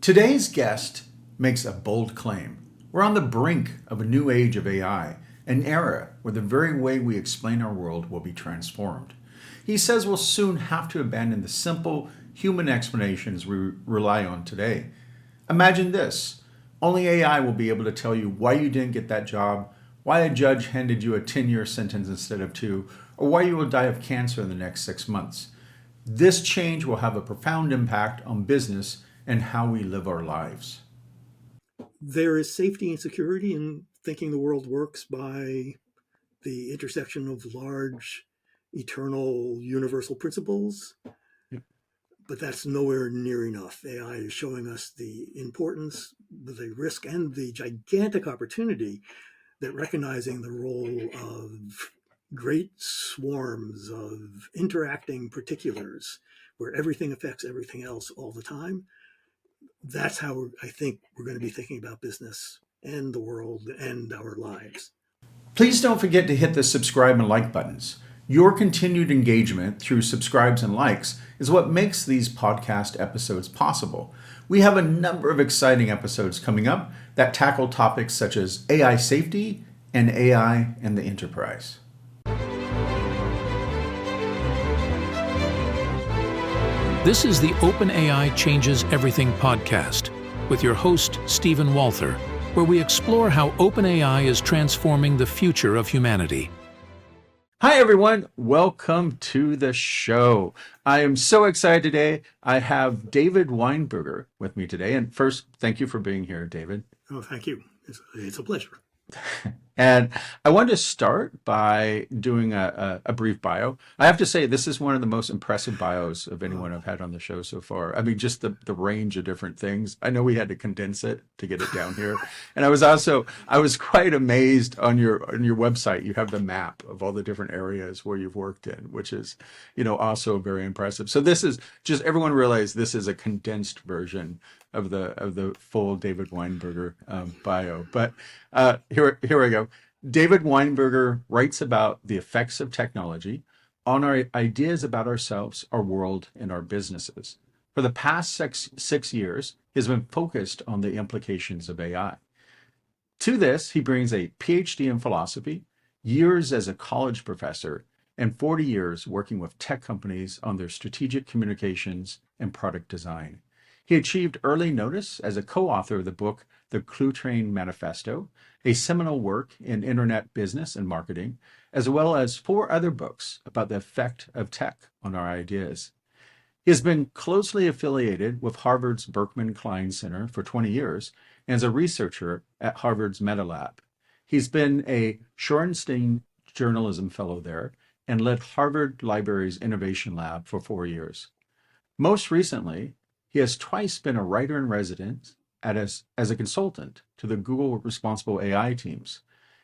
Today's guest makes a bold claim. We're on the brink of a new age of AI, an era where the very way we explain our world will be transformed. He says we'll soon have to abandon the simple human explanations we rely on today. Imagine this: only AI will be able to tell you why you didn't get that job, why a judge handed you a 10-year sentence instead of two, or why you will die of cancer in the next 6 months. This change will have a profound impact on business and how we live our lives. There is safety and security in thinking the world works by the intersection of large, eternal, universal principles, but that's nowhere near enough. AI is showing us the importance, the risk, and the gigantic opportunity that recognizing the role of great swarms of interacting particulars where everything affects everything else all the time. That's how I think we're going to be thinking about business and the world and our lives. Please don't forget to hit the subscribe and like buttons. Your continued engagement through subscribes and likes is what makes these podcast episodes possible. We have a number of exciting episodes coming up that tackle topics such as AI safety and AI and the enterprise. This is the OpenAI Changes Everything podcast with your host, Stephen Walther, where we explore how OpenAI is transforming the future of humanity. Hi, everyone. Welcome to the show. I am so excited today. I have David Weinberger with me today. And first, thank you for being here, David. Oh, thank you. It's a pleasure. And I wanted to start by doing a brief bio. I have to say, this is one of the most impressive bios of anyone I've had on the show so far. I mean, just the range of different things. I know we had to condense it to get it down here. And I was quite amazed on your website. You have the map of all the different areas where you've worked in, which is, also very impressive. So this is just, everyone realize this is a condensed version of the full David Weinberger bio. But here we go. David Weinberger writes about the effects of technology on our ideas about ourselves, our world, and our businesses. For the past six years, he has been focused on the implications of AI. To this, he brings a PhD in philosophy, years as a college professor, and 40 years working with tech companies on their strategic communications and product design. He achieved early notice as a co-author of the book, The Clue Train Manifesto, a seminal work in internet business and marketing, as well as 4 other books about the effect of tech on our ideas. He has been closely affiliated with Harvard's Berkman Klein Center for 20 years and is a researcher at Harvard's Meta Lab. He's been a Shorenstein Journalism Fellow there and led Harvard Library's Innovation Lab for 4 years. Most recently, he has twice been a writer in residence as a consultant to the Google Responsible AI teams.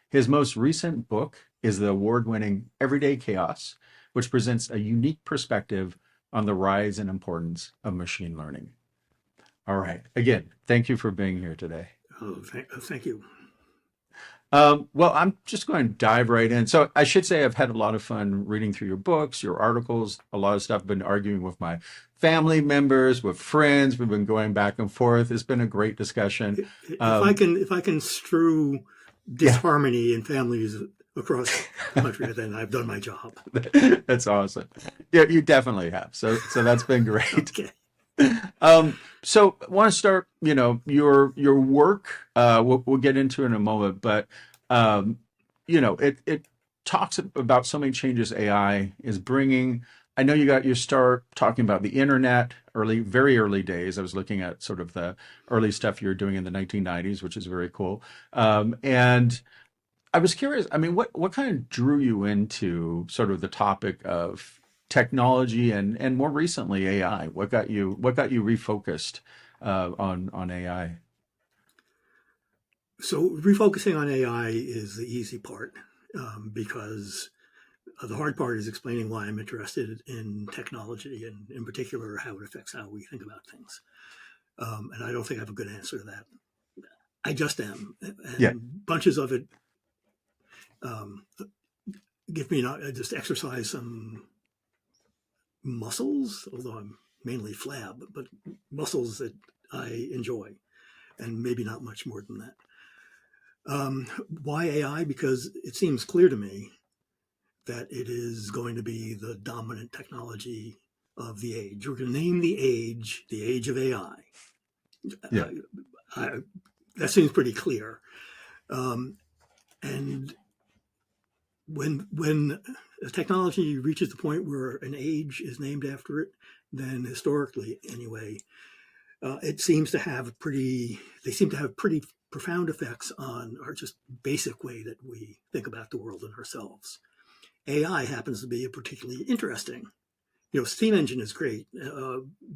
His most recent book is the award-winning Everyday Chaos, which presents a unique perspective on the rise and importance of machine learning. All right. Again, thank you for being here today. Oh, thank you. Well, I'm just going to dive right in. So I should say I've had a lot of fun reading through your books, your articles, a lot of stuff. I've been arguing with my family members, with friends. We've been going back and forth. It's been a great discussion. If I can strew disharmony in families across the country, then I've done my job. That's awesome. Yeah, you definitely have. So that's been great. Okay. So I want to start, your work, we'll get into in a moment, but, it talks about so many changes AI is bringing. I know you got your start talking about the internet very early days. I was looking at sort of the early stuff you were doing in the 1990s, which is very cool. And I was curious, I mean, what kind of drew you into sort of the topic of technology and more recently AI? What got you refocused on AI? So refocusing on AI is the easy part because the hard part is explaining why I'm interested in technology and in particular how it affects how we think about things. And I don't think I have a good answer to that. I just am. Yeah. And bunches of it give me just exercise some muscles, although I'm mainly flab, but muscles that I enjoy, and maybe not much more than that. Why AI? Because it seems clear to me that it is going to be the dominant technology of the age. We're going to name the age of AI. Yeah. That seems pretty clear. And when a technology reaches the point where an age is named after it, then historically, anyway, it seems to have pretty profound effects on our just basic way that we think about the world and ourselves. AI happens to be a particularly interesting. Steam engine is great,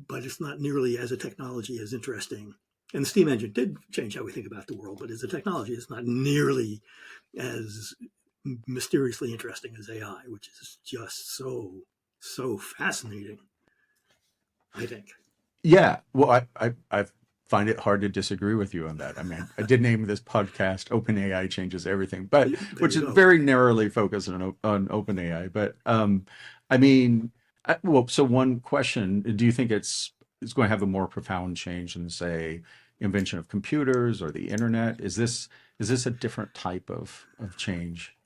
but it's not nearly as a technology as interesting. And the steam engine did change how we think about the world, but as a technology, it's not nearly as mysteriously interesting as AI, which is just so fascinating, I think. Yeah. Well, I find it hard to disagree with you on that. I mean, I did name this podcast "OpenAI Changes Everything," but There which you is go. very narrowly focused on OpenAI. But I mean, well, so one question: do you think it's going to have a more profound change than, say, invention of computers or the internet? Is this a different type of change?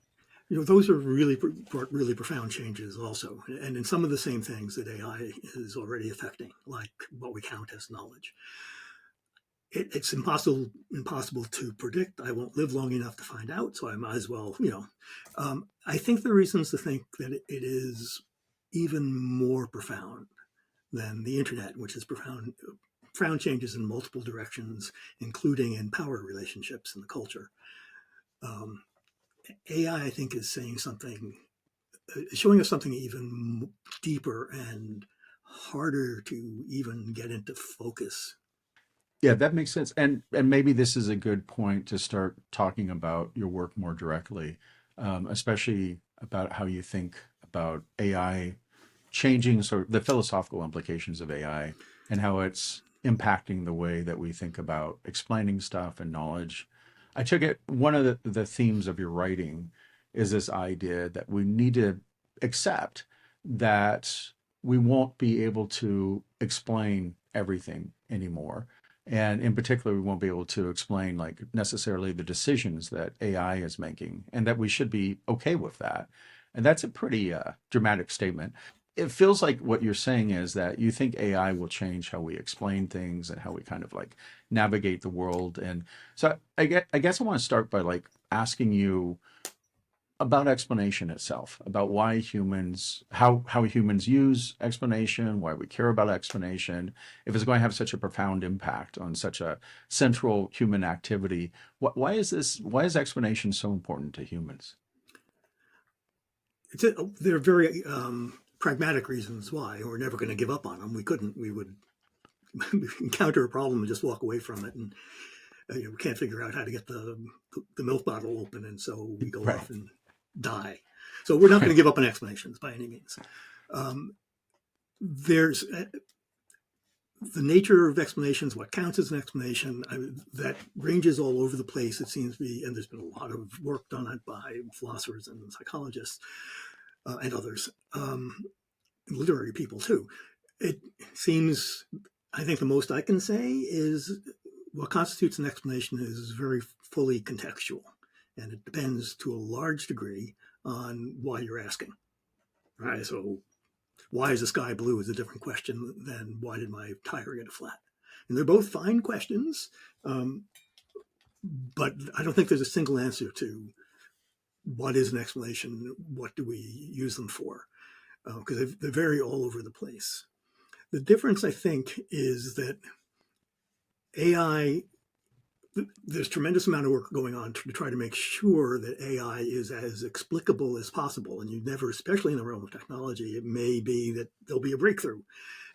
Those are really profound changes also, and in some of the same things that AI is already affecting, like what we count as knowledge. It's impossible to predict. I won't live long enough to find out, so I might as well. I think there are reasons to think that it is even more profound than the internet, which is profound changes in multiple directions, including in power relationships in the culture. AI, I think, is showing us something even deeper and harder to even get into focus. Yeah, that makes sense. And maybe this is a good point to start talking about your work more directly, especially about how you think about AI changing sort of the philosophical implications of AI and how it's impacting the way that we think about explaining stuff and knowledge. I took it one of the themes of your writing is this idea that we need to accept that we won't be able to explain everything anymore. And in particular, we won't be able to explain like necessarily the decisions that AI is making, and that we should be okay with that. And that's a pretty dramatic statement. It feels like what you're saying is that you think AI will change how we explain things and how we kind of like navigate the world. And so I guess I want to start by like asking you about explanation itself, about why humans, how humans use explanation, why we care about explanation, if it's going to have such a profound impact on such a central human activity. Why is explanation so important to humans? There are very pragmatic reasons why we're never going to give up on them. We would encounter a problem and just walk away from it, and we can't figure out how to get the milk bottle open, and so we go Right. off and die. So we're not going to Right. give up on explanations by any means. There's the nature of explanations, what counts as an explanation, that ranges all over the place, it seems to be, and there's been a lot of work done on it by philosophers and psychologists and others, literary people too. It seems, I think the most I can say is what constitutes an explanation is very fully contextual, and it depends to a large degree on why you're asking. Right? So why is the sky blue is a different question than why did my tire get a flat? And they're both fine questions, but I don't think there's a single answer to what is an explanation, what do we use them for, because they vary all over the place. The difference, I think, is that AI, there's tremendous amount of work going on to try to make sure that AI is as explicable as possible. And you never, especially in the realm of technology, it may be that there'll be a breakthrough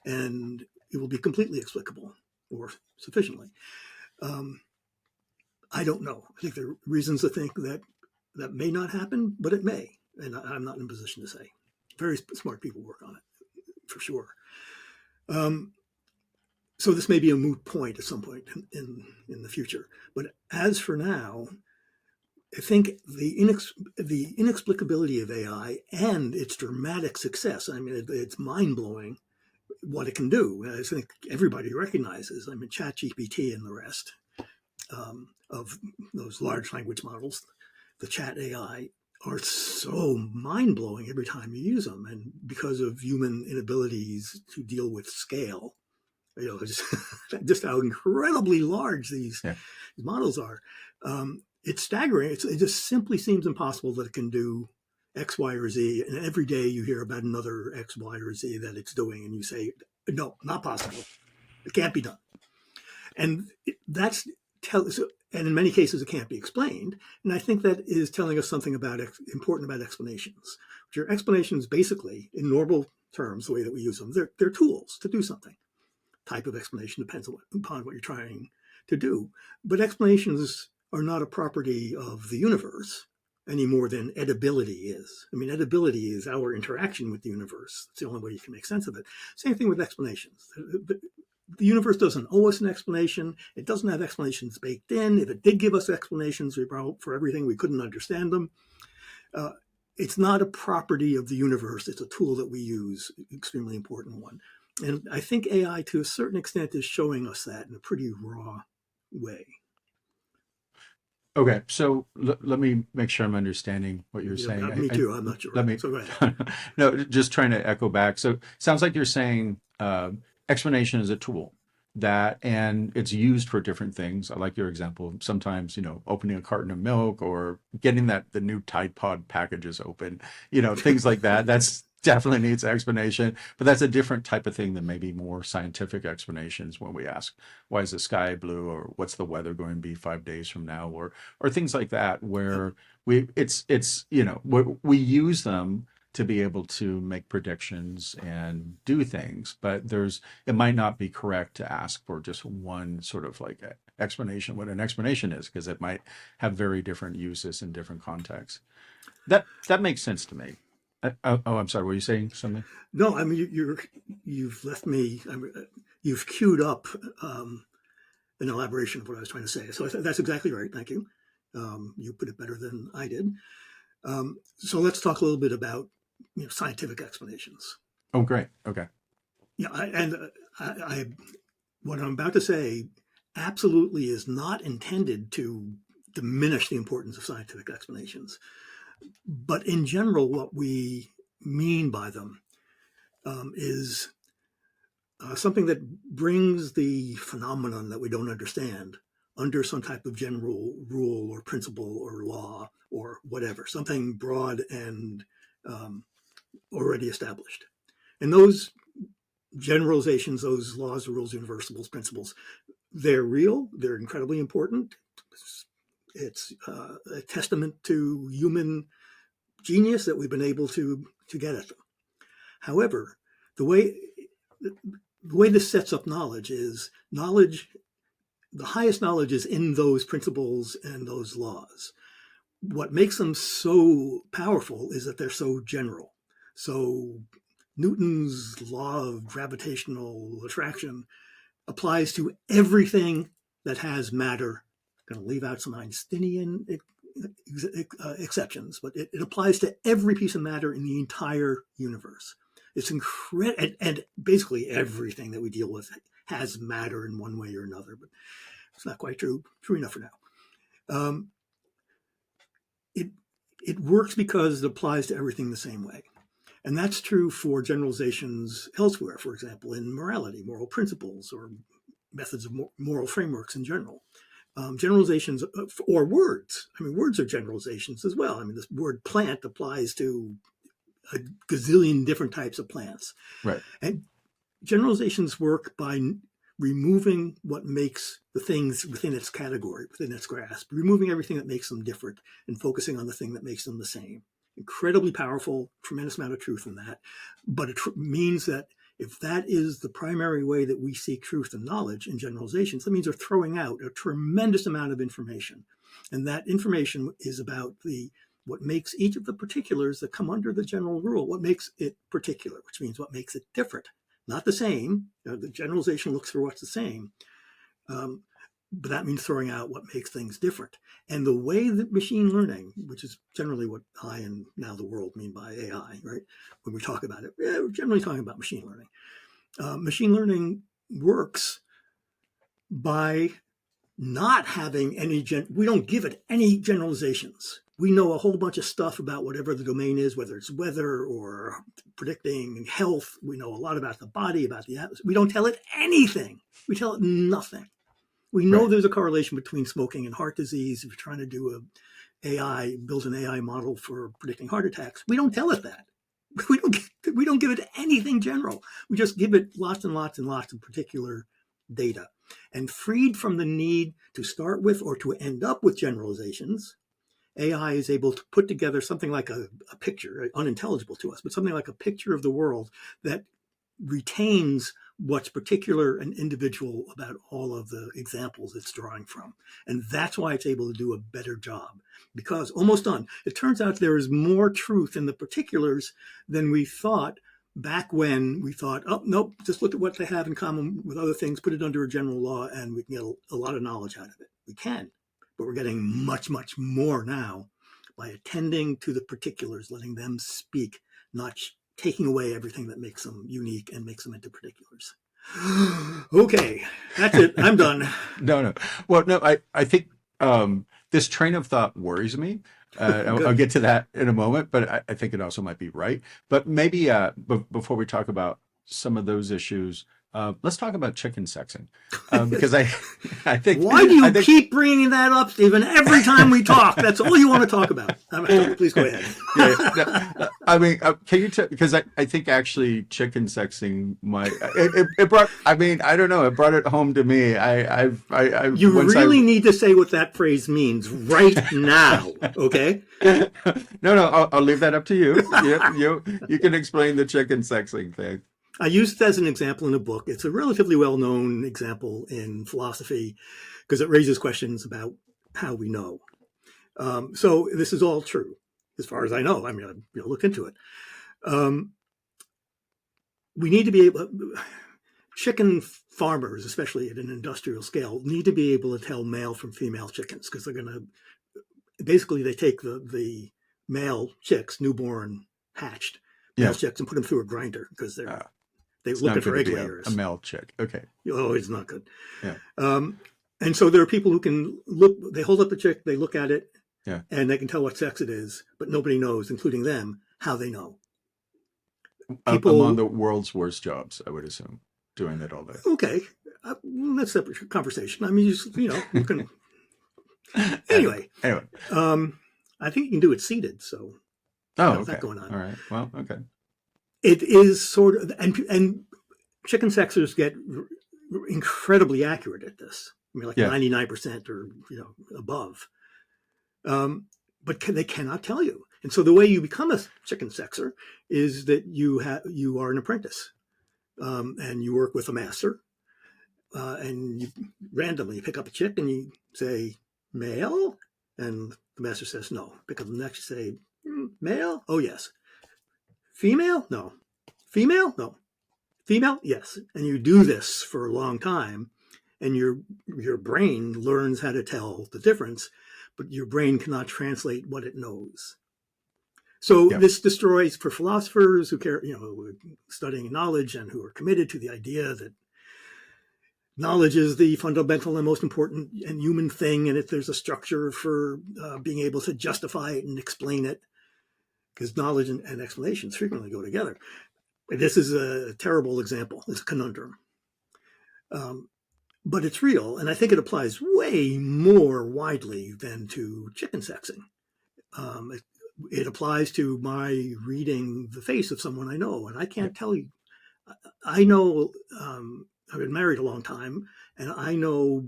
and it will be completely explicable or sufficiently. I don't know. I think there are reasons to think that that may not happen, but it may. And I'm not in a position to say. Very smart people work on it, for sure. So this may be a moot point at some point in the future. But as for now, I think the inexplicability of AI and its dramatic success, I mean, it's mind-blowing, what it can do. I think everybody recognizes. I mean, ChatGPT and the rest of those large language models, the chat AI, are so mind-blowing every time you use them. And because of human inabilities to deal with scale, just how incredibly large these models are, it's staggering. It just simply seems impossible that it can do X, Y, or Z. And every day you hear about another X, Y, or Z that it's doing, and you say, no, not possible. It can't be done. And that's and in many cases it can't be explained. And I think that is telling us something about important about explanations. Which are explanations basically, in normal terms, the way that we use them, they're tools to do something. Type of explanation depends upon what you're trying to do. But explanations are not a property of the universe any more than edibility is. I mean, edibility is our interaction with the universe. It's the only way you can make sense of it. Same thing with explanations. The universe doesn't owe us an explanation. It doesn't have explanations baked in. If it did give us explanations for everything, we couldn't understand them. It's not a property of the universe. It's a tool that we use, extremely important one. And I think AI, to a certain extent, is showing us that in a pretty raw way. Okay, so let me make sure I'm understanding what you're saying. Me too. I'm not sure. Let me. So go ahead. No, just trying to echo back. So it sounds like you're saying explanation is a tool and it's used for different things. I like your example. Sometimes, opening a carton of milk or getting the new Tide Pod packages open, things like that. That's definitely needs explanation, but that's a different type of thing than maybe more scientific explanations when we ask, why is the sky blue, or what's the weather going to be 5 days from now, or things like that, where we use them to be able to make predictions and do things, but it might not be correct to ask for just one sort of like explanation, what an explanation is, because it might have very different uses in different contexts. That makes sense to me. I'm sorry. Were you saying something? No, I mean you've left me. You've queued up an elaboration of what I was trying to say. So that's exactly right. Thank you. You put it better than I did. So let's talk a little bit about scientific explanations. Oh, great. Okay. Yeah, what I'm about to say absolutely is not intended to diminish the importance of scientific explanations. But in general, what we mean by them is something that brings the phenomenon that we don't understand under some type of general rule or principle or law or whatever, something broad and already established. And those generalizations, those laws, rules, universals, principles, they're real, they're incredibly important. It's a testament to human genius that we've been able to get at them. However, the way this sets up knowledge is the highest knowledge is in those principles and those laws. What makes them so powerful is that they're so general. So Newton's law of gravitational attraction applies to everything that has matter. I'm going to leave out some Einsteinian exceptions, but it applies to every piece of matter in the entire universe. It's incredible, and basically everything that we deal with has matter in one way or another, but it's not quite true enough for now. It works because it applies to everything the same way. And that's true for generalizations elsewhere, for example, in morality, moral principles, or methods of moral frameworks in general. Generalizations or words. I mean, words are generalizations as well. I mean, this word plant applies to a gazillion different types of plants. Right. And generalizations work by removing what makes the things within its category, within its grasp, removing everything that makes them different and focusing on the thing that makes them the same. Incredibly powerful, tremendous amount of truth in that. But it means that if that is the primary way that we seek truth and knowledge in generalizations, that means we're throwing out a tremendous amount of information. And that information is about what makes each of the particulars that come under the general rule, what makes it particular, which means what makes it different. Not the same. The generalization looks for what's the same. But that means throwing out what makes things different. And the way that machine learning, which is generally what I and now the world mean by AI, right? When we talk about it, we're generally talking about machine learning. Machine learning works by not having any, we don't give it any generalizations. We know a whole bunch of stuff about whatever the domain is, whether it's weather or predicting health. We know a lot about the body, about the atmosphere. We don't tell it anything. We tell it nothing. We know there's a correlation between smoking and heart disease. If you're trying to do build an AI model for predicting heart attacks, we don't tell it that. We don't give it anything general. We just give it lots and lots and lots of particular data. And freed from the need to start with or to end up with generalizations, AI is able to put together something like a picture, unintelligible to us, but something like a picture of the world that retains what's particular and individual about all of the examples it's drawing from. And that's why it's able to do a better job. Because almost done. It turns out there is more truth in the particulars than we thought back when we thought, oh, nope, just look at what they have in common with other things, put it under a general law, and we can get a lot of knowledge out of it. We can, but we're getting much, much more now by attending to the particulars, letting them speak, not taking away everything that makes them unique and makes them into particulars. Okay, that's it. I'm done. No. Well, no, I think this train of thought worries me. I'll get to that in a moment, but I think it also might be right. But maybe before we talk about some of those issues, let's talk about chicken sexing, because I think. Why do you keep bringing that up, Stephen? Every time we talk, that's all you want to talk about. Please go ahead. I mean, can you tell? Because I think actually chicken sexing might it brought. I mean, I don't know. It brought it home to me. You really need to say what that phrase means right now. Okay. No. I'll leave that up to you. You can explain the chicken sexing thing. I used it as an example in a book. It's a relatively well-known example in philosophy because it raises questions about how we know. So this is all true, as far as I know. I mean, I looked into it. We need to be able. Chicken farmers, especially at an industrial scale, need to be able to tell male from female chickens because they're going to. Basically, they take the male chicks, newborn, hatched male chicks, and put them through a grinder because they're looking for egg layers. A male chick. Okay. Oh, it's not good. Yeah. And so there are people who can look, they hold up the chick, they look at it, and they can tell what sex it is, but nobody knows, including them, how they know. People, among the world's worst jobs, I would assume, doing that all day. Okay. That's a separate conversation. I mean, you can. Anyway. I think you can do it seated, so. Oh, okay. That going on. All right. Well, okay. It is sort of, and chicken sexers get incredibly accurate at this. I mean, like 99% or above. But they cannot tell you. And so the way you become a chicken sexer is that you are an apprentice, and you work with a master, and you randomly pick up a chick and you say male, and the master says no. Pick up the next, you say male. Oh yes. Female? No. Female? No. Female? Yes. And you do this for a long time, and your brain learns how to tell the difference, but your brain cannot translate what it knows. So this destroys, for philosophers who care, who are studying knowledge and who are committed to the idea that knowledge is the fundamental and most important and human thing, and if there's a structure for being able to justify it and explain it, because knowledge and explanations frequently go together. This is a terrible example. It's a conundrum. But it's real, and I think it applies way more widely than to chicken sexing. It applies to my reading the face of someone I know, and I can't tell you. I know I've been married a long time, and I know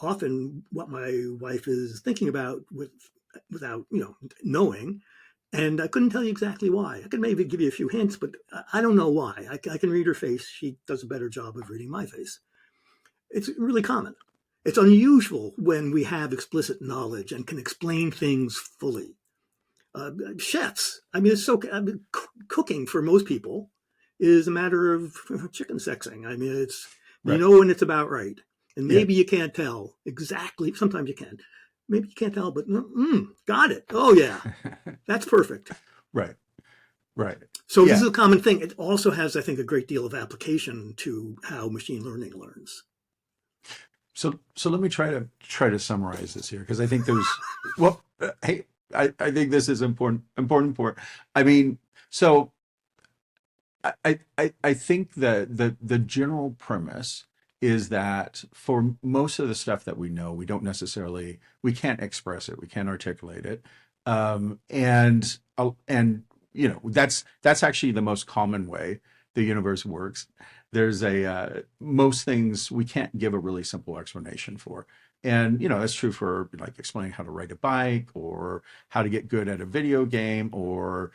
often what my wife is thinking about without knowing. And I couldn't tell you exactly why. I could maybe give you a few hints, but I don't know why. I can read her face. She does a better job of reading my face. It's really common. It's unusual when we have explicit knowledge and can explain things fully. Chefs, cooking for most people is a matter of chicken sexing. I mean, it's you know when it's about right. And maybe you can't tell exactly. Sometimes you can. Maybe you can't tell, but got it. Oh, yeah. That's perfect. Right. So this Yeah. is a common thing. It also has, I think, a great deal of application to how machine learning learns. So let me try to summarize this here because I think there's well, hey, I think this is important for. I mean, so I think that the general premise is that for most of the stuff that we know, we can't express it, we can't articulate it, and that's actually the most common way the universe works. There's a most things we can't give a really simple explanation for. And that's true for like explaining how to ride a bike or how to get good at a video game or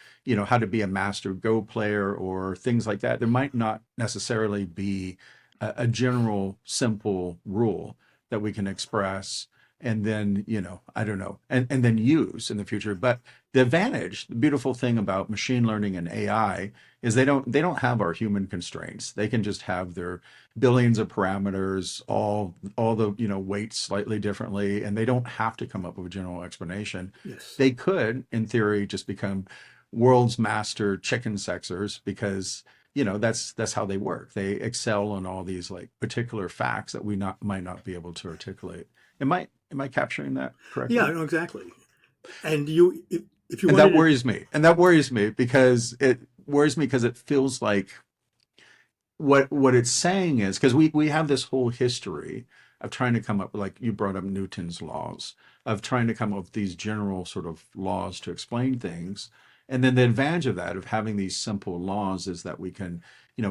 how to be a master Go player or things like that. There might not necessarily be a general simple rule that we can express and then, I don't know, and then use in the future. But the beautiful thing about machine learning and AI is they don't have our human constraints. They can just have their billions of parameters, all the, weights slightly differently, and they don't have to come up with a general explanation. Yes. They could, in theory, just become world's master chicken sexers because that's how they work. They excel on all these like particular facts that might not be able to articulate. Am I capturing that correctly? Yeah, no, exactly. And if you And wanted that worries me. And that worries me because it feels like what it's saying is because we have this whole history of trying to come up, like you brought up Newton's laws, of trying to come up with these general sort of laws to explain things. And then the advantage of that, of having these simple laws, is that we can,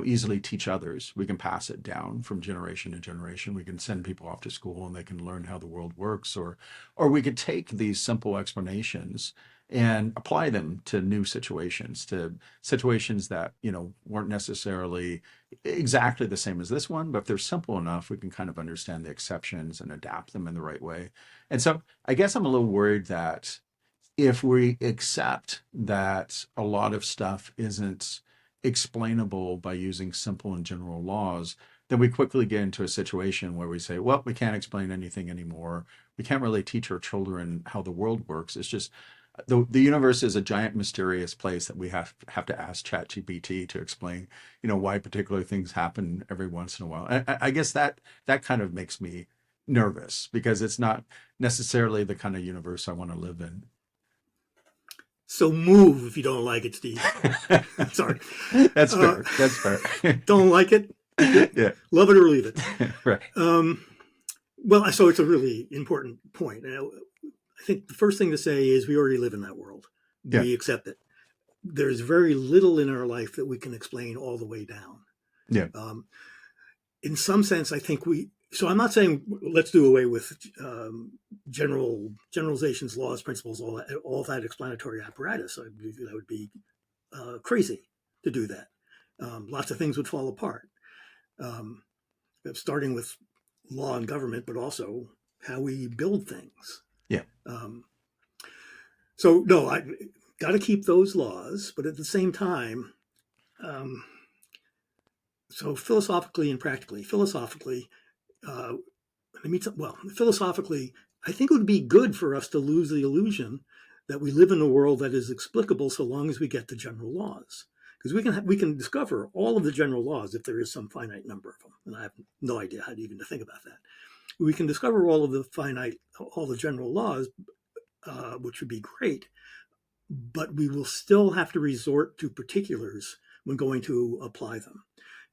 easily teach others. We can pass it down from generation to generation. We can send people off to school and they can learn how the world works, or we could take these simple explanations and apply them to new situations, that, weren't necessarily exactly the same as this one, but if they're simple enough, we can kind of understand the exceptions and adapt them in the right way. And so I guess I'm a little worried that if we accept that a lot of stuff isn't explainable by using simple and general laws, then we quickly get into a situation where we say, well, we can't explain anything anymore. We can't really teach our children how the world works. It's just the universe is a giant mysterious place that we have to ask ChatGPT to explain, why particular things happen every once in a while. I guess that kind of makes me nervous because it's not necessarily the kind of universe I want to live in. So move if you don't like it, Steve. Sorry. That's fair. That's fair. Don't like it? Yeah. Love it or leave it. Right. Well, so it's a really important point. I think the first thing to say is we already live in that world. Yeah. We accept it. There's very little in our life that we can explain all the way down. Yeah. In some sense, I think so I'm not saying let's do away with generalizations, laws, principles, all that explanatory apparatus. That would be crazy to do that. Lots of things would fall apart, starting with law and government, but also how we build things. Yeah. So no, I got to keep those laws, but at the same time, so philosophically and practically, philosophically, I think it would be good for us to lose the illusion that we live in a world that is explicable so long as we get the general laws. Because we can discover all of the general laws if there is some finite number of them, and I have no idea how to even think about that. We can discover all the general laws, which would be great, but we will still have to resort to particulars when going to apply them.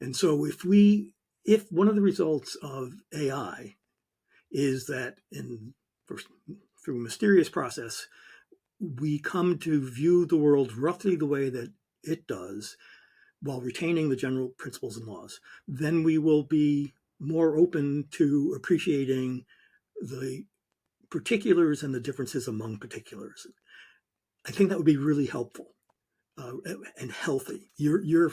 And so if one of the results of AI is that through a mysterious process, we come to view the world roughly the way that it does while retaining the general principles and laws, then we will be more open to appreciating the particulars and the differences among particulars. I think that would be really helpful and healthy. You're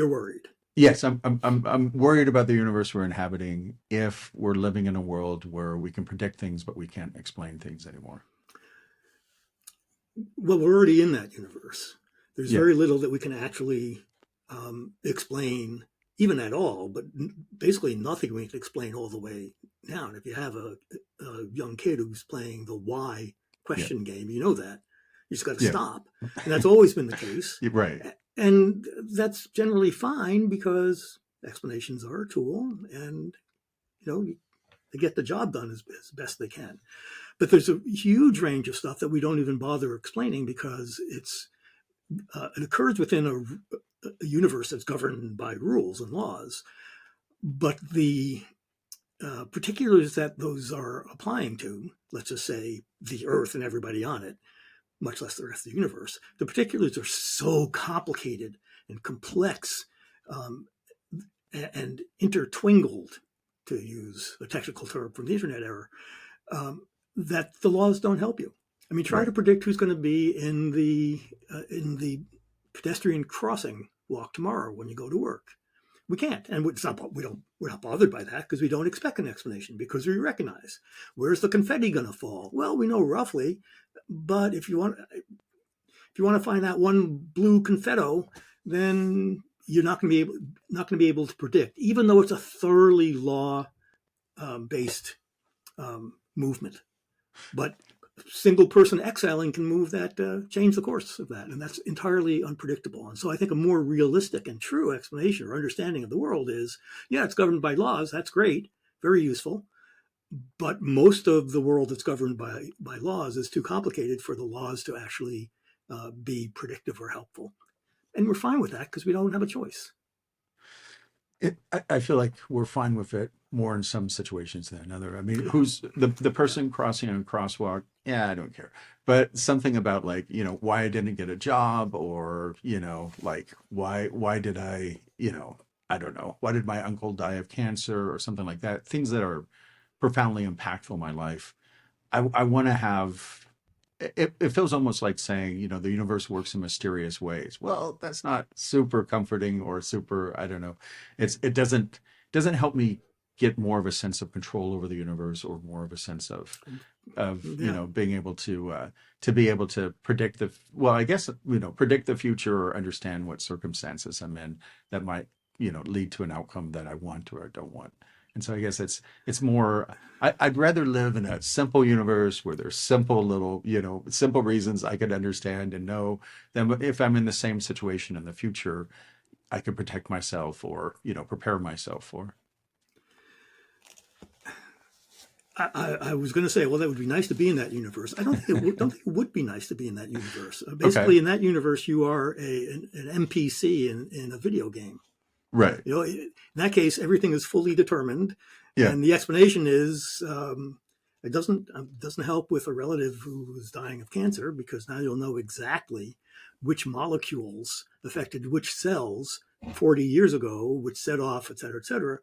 worried. Yes, I'm worried about the universe we're inhabiting if we're living in a world where we can predict things, but we can't explain things anymore. Well, we're already in that universe. There's Yeah. very little that we can actually explain, even at all, but basically nothing we can explain all the way down. If you have a young kid who's playing the why question game, you know that. You just got to Yeah. stop. And that's always been the case. Right. And that's generally fine because explanations are a tool, and they get the job done as best they can. But there's a huge range of stuff that we don't even bother explaining because it occurs within a universe that's governed by rules and laws. But the particulars that those are applying to, let's just say the Earth and everybody on it, much less the rest of the universe, the particulars are so complicated and complex, and intertwingled, to use a technical term from the internet era, that the laws don't help you. I mean, try to predict who's going to be in the pedestrian crossing walk tomorrow when you go to work. We can't, and we're not bothered by that because we don't expect an explanation, because we recognize, where's the confetti going to fall? Well, we know roughly, but if you want to find that one blue confetto, then you're not going to be able to predict, even though it's a thoroughly law based movement. But single person exiling can move that, change the course of that, and that's entirely unpredictable. And so I think a more realistic and true explanation or understanding of the world is, yeah, it's governed by laws. That's great, very useful. But most of the world that's governed by laws is too complicated for the laws to actually be predictive or helpful. And we're fine with that because we don't have a choice. I feel like we're fine with it more in some situations than another. I mean, who's the person crossing a crosswalk? Yeah, I don't care. But something about, like, why I didn't get a job, or, like, why did I, I don't know, why did my uncle die of cancer or something like that? Things that are profoundly impactful in my life. I want to have. It feels almost like saying, the universe works in mysterious ways. Well, that's not super comforting or super, I don't know. It doesn't help me get more of a sense of control over the universe, or more of a sense of being able to predict I guess, predict the future, or understand what circumstances I'm in that might, lead to an outcome that I want or I don't want. And so I guess it's more, I'd rather live in a simple universe where there's simple little, simple reasons I could understand and know, than if I'm in the same situation in the future, I could protect myself, or, prepare myself for. I was going to say, well, that would be nice to be in that universe. I don't think it would be nice to be in that universe. Basically, okay. In that universe, you are an NPC in a video game. Right. In that case, everything is fully determined, yeah. And the explanation is it doesn't help with a relative who is dying of cancer, because now you'll know exactly which molecules affected which cells 40 years ago, which set off, et cetera,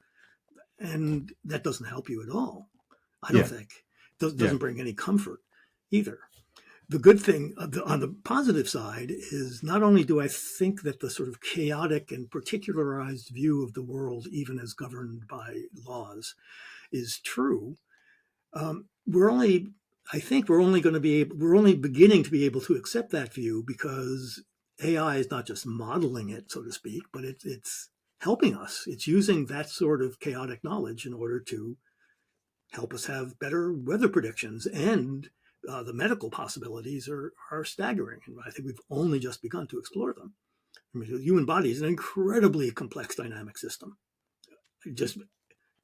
and that doesn't help you at all. I don't think. Doesn't bring any comfort either. The good thing on the positive side is, not only do I think that the sort of chaotic and particularized view of the world, even as governed by laws, is true. We're only beginning to be able to accept that view, because AI is not just modeling it, so to speak, but it's helping us. It's using that sort of chaotic knowledge in order to help us have better weather predictions, and the medical possibilities are staggering. And I think we've only just begun to explore them. I mean, the human body is an incredibly complex dynamic system, just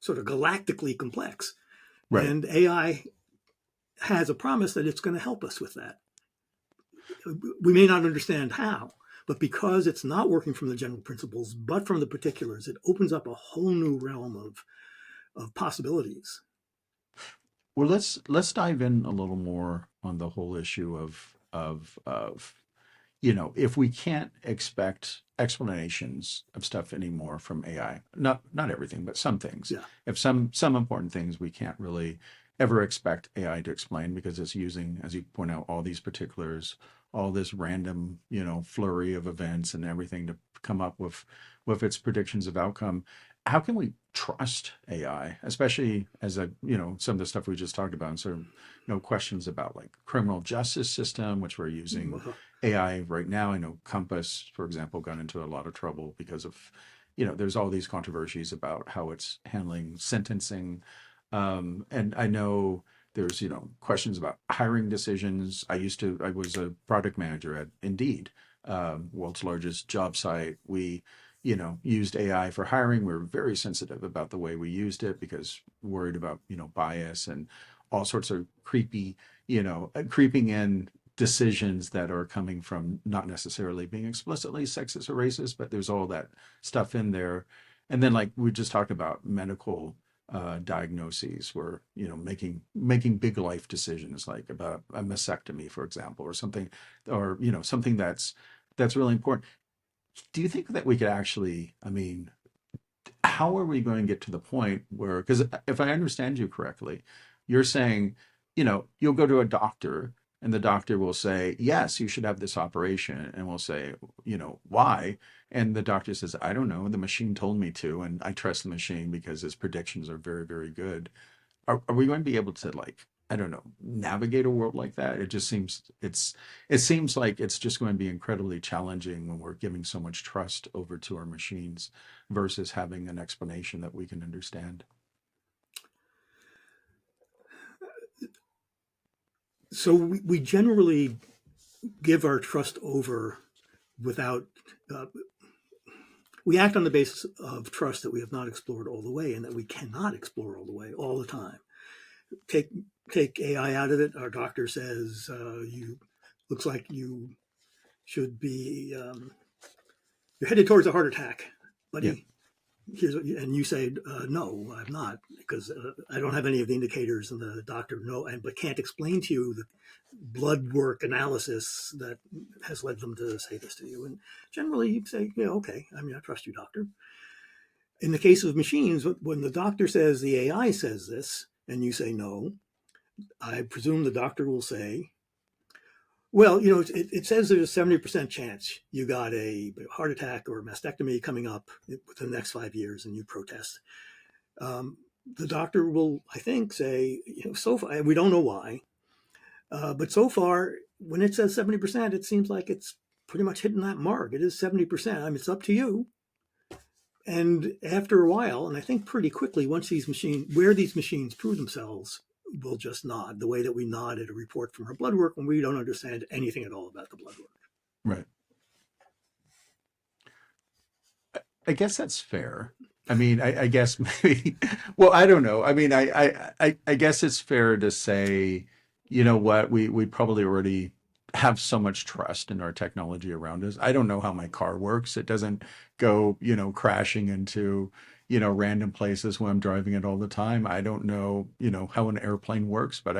sort of galactically complex. Right. And AI has a promise that it's going to help us with that. We may not understand how, but because it's not working from the general principles, but from the particulars, it opens up a whole new realm of possibilities. Well, let's dive in a little more on the whole issue of if we can't expect explanations of stuff anymore from AI, not everything, but some things. Yeah. If some important things we can't really ever expect AI to explain, because it's using, as you point out, all these particulars, all this random, flurry of events and everything to come up with its predictions of outcome. How can we trust AI, especially as some of the stuff we just talked about, and sort of, questions about, like, criminal justice system, which we're using AI right now. I know Compass, for example, got into a lot of trouble because of, there's all these controversies about how it's handling sentencing. And I know there's, questions about hiring decisions. I was a product manager at Indeed world's largest job site. We, used AI for hiring. We were very sensitive about the way we used it because worried about, bias and all sorts of creeping in decisions that are coming from not necessarily being explicitly sexist or racist, but there's all that stuff in there. And then, like we just talked about, medical diagnoses, where making big life decisions, like about a mastectomy, for example, or something, or something that's really important. Do you think that we could actually, I mean, how are we going to get to the point where, because if I understand you correctly, you're saying, you'll go to a doctor and the doctor will say, yes, you should have this operation. And we'll say, why? And the doctor says, I don't know. The machine told me to. And I trust the machine because its predictions are very, very good. Are we going to be able to, like, I don't know, navigate a world like that? It seems like it's just going to be incredibly challenging when we're giving so much trust over to our machines versus having an explanation that we can understand. So we generally give our trust over without, we act on the basis of trust that we have not explored all the way and that we cannot explore all the way all the time. Take AI out of it. Our doctor says, you looks like you should be, you're headed towards a heart attack, buddy. Yeah. And you say, no, I'm not, because I don't have any of the indicators, and the doctor but can't explain to you the blood work analysis that has led them to say this to you. And generally you say, yeah, okay, I mean, I trust you, doctor. In the case of machines, when the doctor says the AI says this, and you say no, I presume the doctor will say, well, it says there's a 70% chance you got a heart attack or a mastectomy coming up within the next 5 years, and you protest. The doctor will, I think, say, so far, we don't know why, but so far, when it says 70%, it seems like it's pretty much hitting that mark. It is 70%. I mean, it's up to you. And after a while, and I think pretty quickly, once these machines prove themselves, we'll just nod the way that we nod at a report from our blood work when we don't understand anything at all about the blood work. Right. I guess that's fair. I mean, I guess maybe, well, I don't know. I mean, I guess it's fair to say, you know what, we probably already have so much trust in our technology around us. I don't know how my car works. It doesn't go, crashing into, random places when I'm driving it all the time. I don't know, how an airplane works, but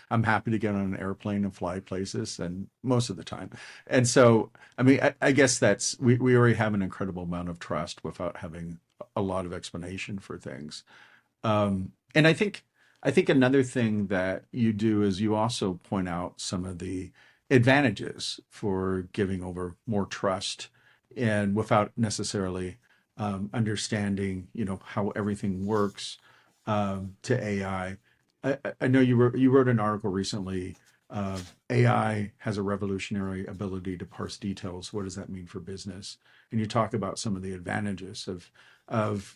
I'm happy to get on an airplane and fly places, and most of the time. And so, I mean, I guess we already have an incredible amount of trust without having a lot of explanation for things. And I think another thing that you do is you also point out some of the advantages for giving over more trust, and without necessarily understanding, how everything works, to AI. I know you wrote an article recently. AI has a revolutionary ability to parse details. What does that mean for business? And you talk about some of the advantages of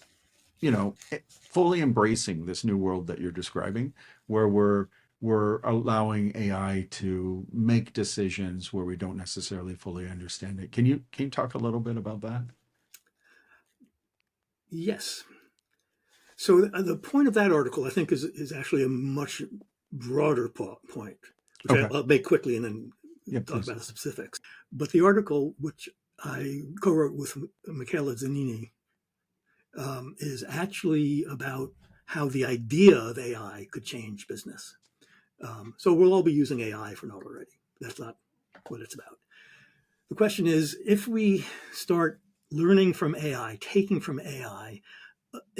fully embracing this new world that you're describing, where we're allowing AI to make decisions where we don't necessarily fully understand it. Can you talk a little bit about that? Yes. So the point of that article, I think, is actually a much broader point, which Okay. I'll make quickly and then Yeah, talk please. about the specifics. But the article, which I co-wrote with Michaela Zanini, is actually about how the idea of AI could change business. So we'll all be using AI if we're not already. That's not what it's about. The question is, if we start learning from AI, taking from AI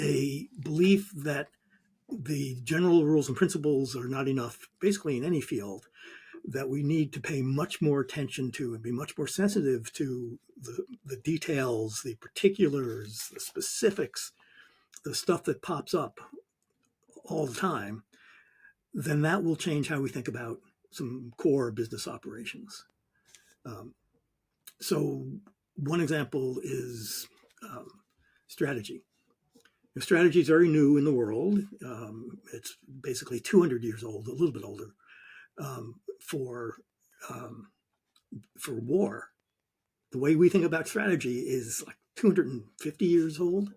a belief that the general rules and principles are not enough, basically in any field, that we need to pay much more attention to and be much more sensitive to the details, the particulars, the specifics, the stuff that pops up all the time, then that will change how we think about some core business operations. So one example is strategy. Strategy is very new in the world. It's basically 200 years old, a little bit older, for war. the way we think about strategy is like 250 years old,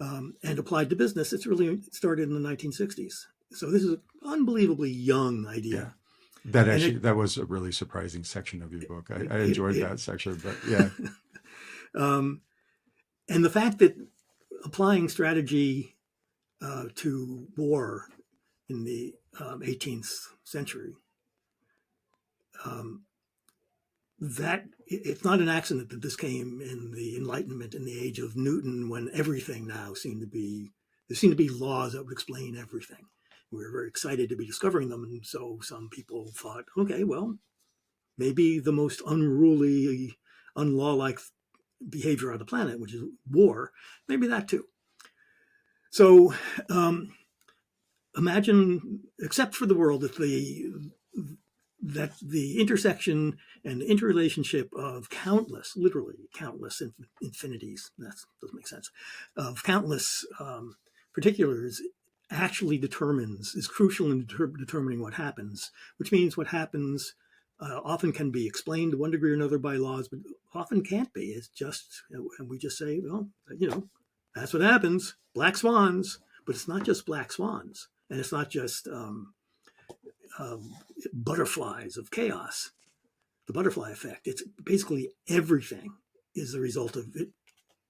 and applied to business, it's really started in the 1960s. So this is an unbelievably young Yeah. idea. That And actually, it, that was a really surprising section of your book. I it, enjoyed it that section, but yeah. and the fact that applying strategy to war in the 18th century, that it's not an accident that this came in the Enlightenment, in the age of Newton, when everything now there seemed to be laws that would explain everything. We were very excited to be discovering them, and so some people thought, okay, well, maybe the most unruly, unlaw-like behavior on the planet, which is war, maybe that too. So imagine, except for the world, that the intersection and interrelationship of countless, literally countless infinities, that doesn't make sense, of countless particulars actually is crucial in determining what happens, which means what happens often can be explained to one degree or another by laws, but often can't be. It's just, and we just say, well, that's what happens, black swans, but it's not just black swans, and it's not just butterflies of chaos, the butterfly effect. It's basically everything is the result of it,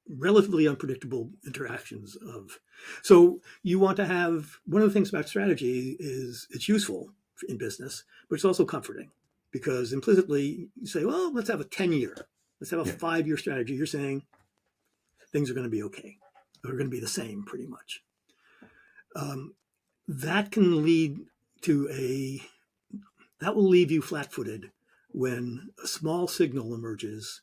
relatively unpredictable interactions of. So you want to have, one of the things about strategy is it's useful in business, but it's also comforting, because implicitly you say, well, let's have a 10-year, let's have a 5-year strategy. You're saying things are going to be okay. They're going to be the same pretty much. That can lead to that will leave you flat-footed when a small signal emerges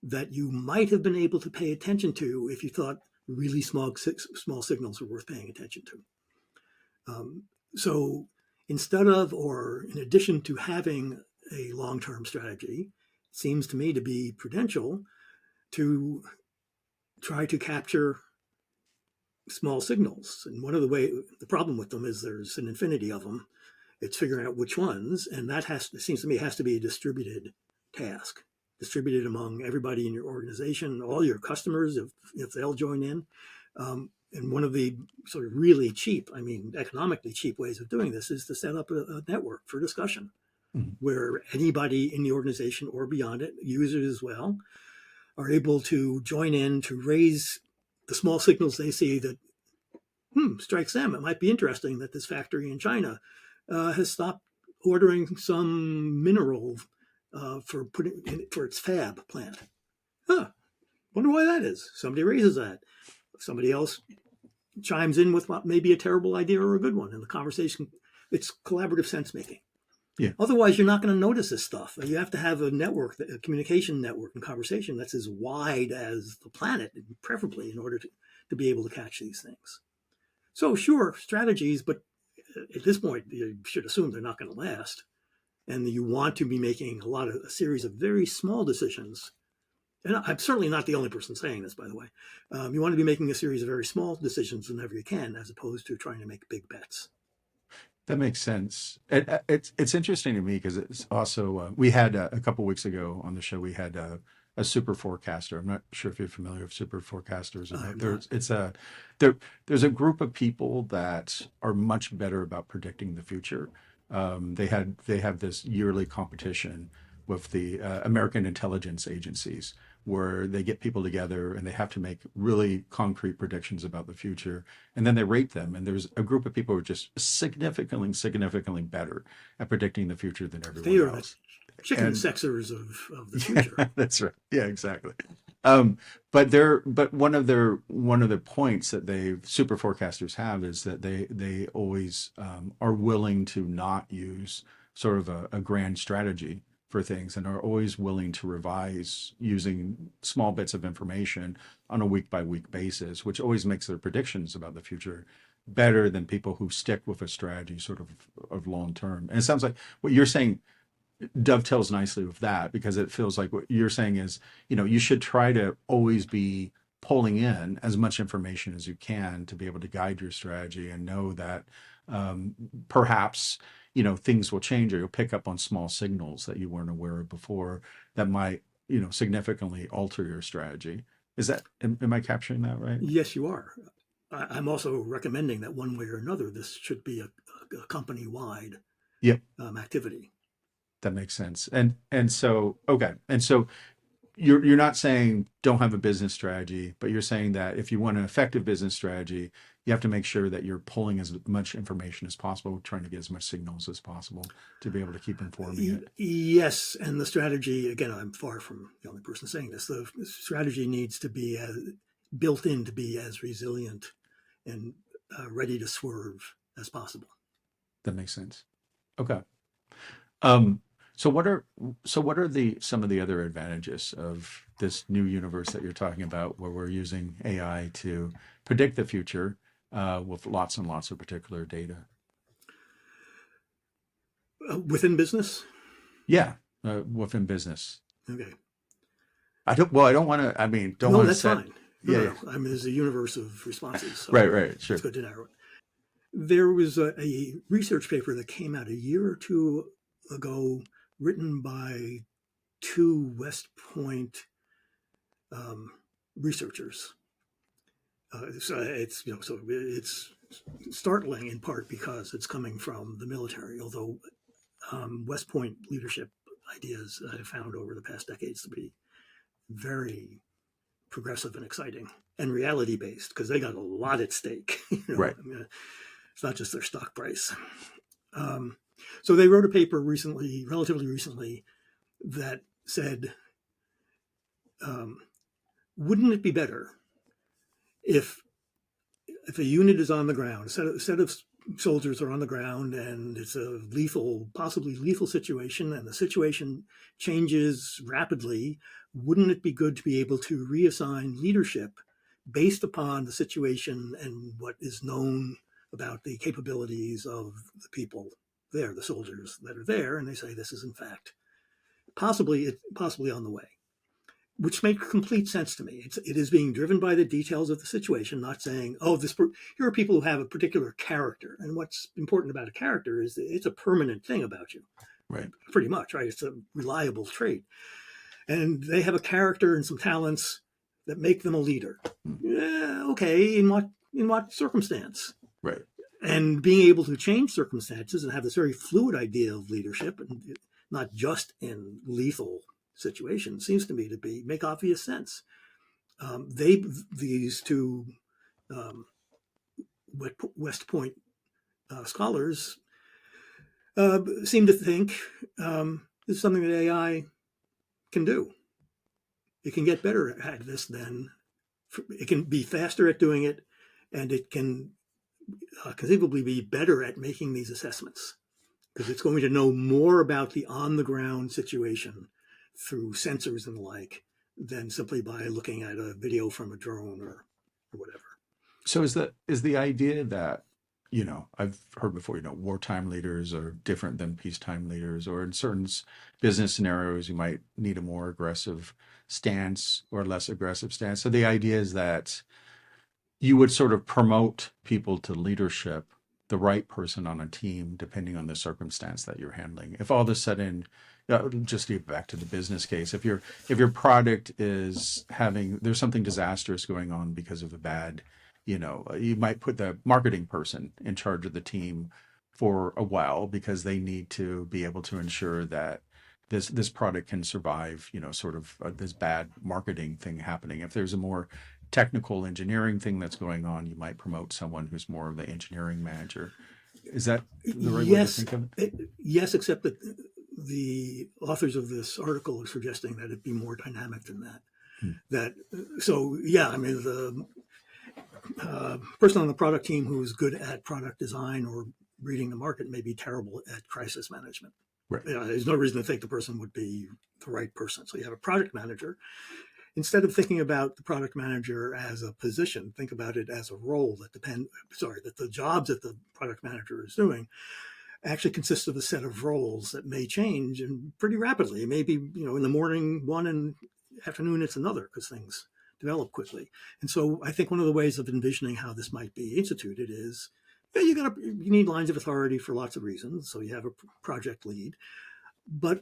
that you might have been able to pay attention to if you thought really small signals were worth paying attention to. So instead of, or in addition to having a long-term strategy, it seems to me to be prudential to try to capture small signals. And the problem with them is there's an infinity of them. It's figuring out which ones, and that it seems to me, has to be a distributed task, distributed among everybody in your organization, all your customers, if they'll join in. And one of the sort of really cheap, economically cheap ways of doing this is to set up a network for discussion, where anybody in the organization or beyond it, users as well, are able to join in to raise the small signals they see that strikes them. It might be interesting that this factory in China has stopped ordering some mineral for its fab plant. Wonder why that is. Somebody raises that. Somebody else chimes in with what may be a terrible idea or a good one in the conversation. It's collaborative sense making. Yeah. Otherwise, you're not going to notice this stuff. You have to have a network, a communication network and conversation that's as wide as the planet, preferably, in order to be able to catch these things. So sure, strategies, but at this point, you should assume they're not going to last. And you want to be making a series of very small decisions. And I'm certainly not the only person saying this, by the way. You want to be making a series of very small decisions whenever you can, as opposed to trying to make big bets. That makes sense. It's interesting to me because it's also we had a couple weeks ago on the show we had a super forecaster. I'm not sure if you're familiar with super forecasters. There's a group of people that are much better about predicting the future. They have this yearly competition with the American intelligence agencies, where they get people together and they have to make really concrete predictions about the future, and then they rate them. And there's a group of people who are just significantly better at predicting the future than everyone else. Chicken sexers of the future. That's right. Yeah, exactly. But one of the points that super forecasters have is that they always are willing to not use sort of a grand strategy for things, and are always willing to revise using small bits of information on a week by week basis, which always makes their predictions about the future better than people who stick with a strategy sort of long term. And it sounds like what you're saying dovetails nicely with that, because it feels like what you're saying is, you should try to always be pulling in as much information as you can to be able to guide your strategy, and know that perhaps things will change, or you'll pick up on small signals that you weren't aware of before that might significantly alter your strategy. Am I capturing that right? Yes, you are. I'm also recommending that one way or another, this should be a company-wide Yep, activity. that makes sense. And so okay, and so you're not saying don't have a business strategy, but you're saying that if you want an effective business strategy, you have to make sure that you're pulling as much information as possible, trying to get as much signals as possible to be able to keep informing it. Yes, and the strategy, again, I'm far from the only person saying this, the strategy needs to be built in to be as resilient and ready to swerve as possible. That makes sense. Okay. Um, so what are the some of the other advantages of this new universe that you're talking about, where we're using AI to predict the future with lots and lots of particular data? Within business? Yeah, within business. Okay. I don't. Well, I don't want to. I mean, don't No, want to that's set. fine. Yeah, No, yeah. no. I mean, there's a universe of responses, so Right. Sure. it's good to narrow it. There was a research paper that came out a year or two ago, written by two West Point researchers. So it's startling in part because it's coming from the military, although West Point leadership ideas I've found over the past decades to be very progressive and exciting and reality based because they got a lot at stake. Right. I mean, it's not just their stock price. Um, so they wrote a paper recently, relatively recently, that said, wouldn't it be better if a unit is on the ground, a set of soldiers are on the ground, and it's a possibly lethal situation, and the situation changes rapidly? Wouldn't it be good to be able to reassign leadership based upon the situation and what is known about the capabilities of the people there, the soldiers that are there? And they say this is in fact possibly on the way, which makes complete sense to me. It is being driven by the details of the situation, not saying, oh, here are people who have a particular character. And what's important about a character is that it's a permanent thing about you, Right. pretty much, right? It's a reliable trait. And they have a character and some talents that make them a leader. Yeah, okay, in what circumstance? Right. And being able to change circumstances and have this very fluid idea of leadership, and not just in lethal situations, seems to me to make obvious sense. These two West Point scholars seem to think this is something that AI can do. It can get better at this it can be faster at doing it, and it can conceivably be better at making these assessments because it's going to know more about the on-the-ground situation through sensors and the like than simply by looking at a video from a drone or whatever. So is the idea that, I've heard before, wartime leaders are different than peacetime leaders, or in certain business scenarios, you might need a more aggressive stance or less aggressive stance. So the idea is that you would sort of promote people to leadership, the right person on a team, depending on the circumstance that you're handling. If all of a sudden, just to get back to the business case, if your product is there's something disastrous going on because of a bad, you might put the marketing person in charge of the team for a while because they need to be able to ensure that this product can survive, sort of this bad marketing thing happening. If there's a more technical engineering thing that's going on, you might promote someone who's more of the engineering manager. Is that the right way to think of it? Yes, except that the authors of this article are suggesting that it be more dynamic than that. I mean, the person on the product team who's good at product design or reading the market may be terrible at crisis management. Right. There's no reason to think the person would be the right person. So you have a product manager. Instead of thinking about the product manager as a position, think about it as a role that the jobs that the product manager is doing actually consist of a set of roles that may change and pretty rapidly. It may be, in the morning one and afternoon it's another because things develop quickly. And so I think one of the ways of envisioning how this might be instituted is, you need lines of authority for lots of reasons. So you have a project lead, but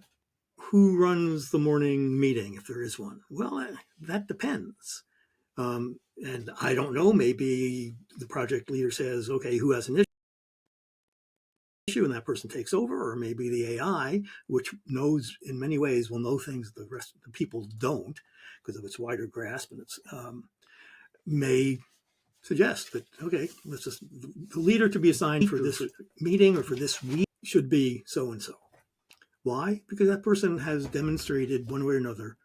who runs the morning meeting if there is one? Well, that depends. And I don't know, maybe the project leader says, okay, who has an issue, and that person takes over, or maybe the AI, which knows in many ways will know things the rest of the people don't because of its wider grasp, and its may suggest that, okay, let's just, the leader to be assigned for this meeting or for this week should be so and so. Why? Because that person has demonstrated one way or another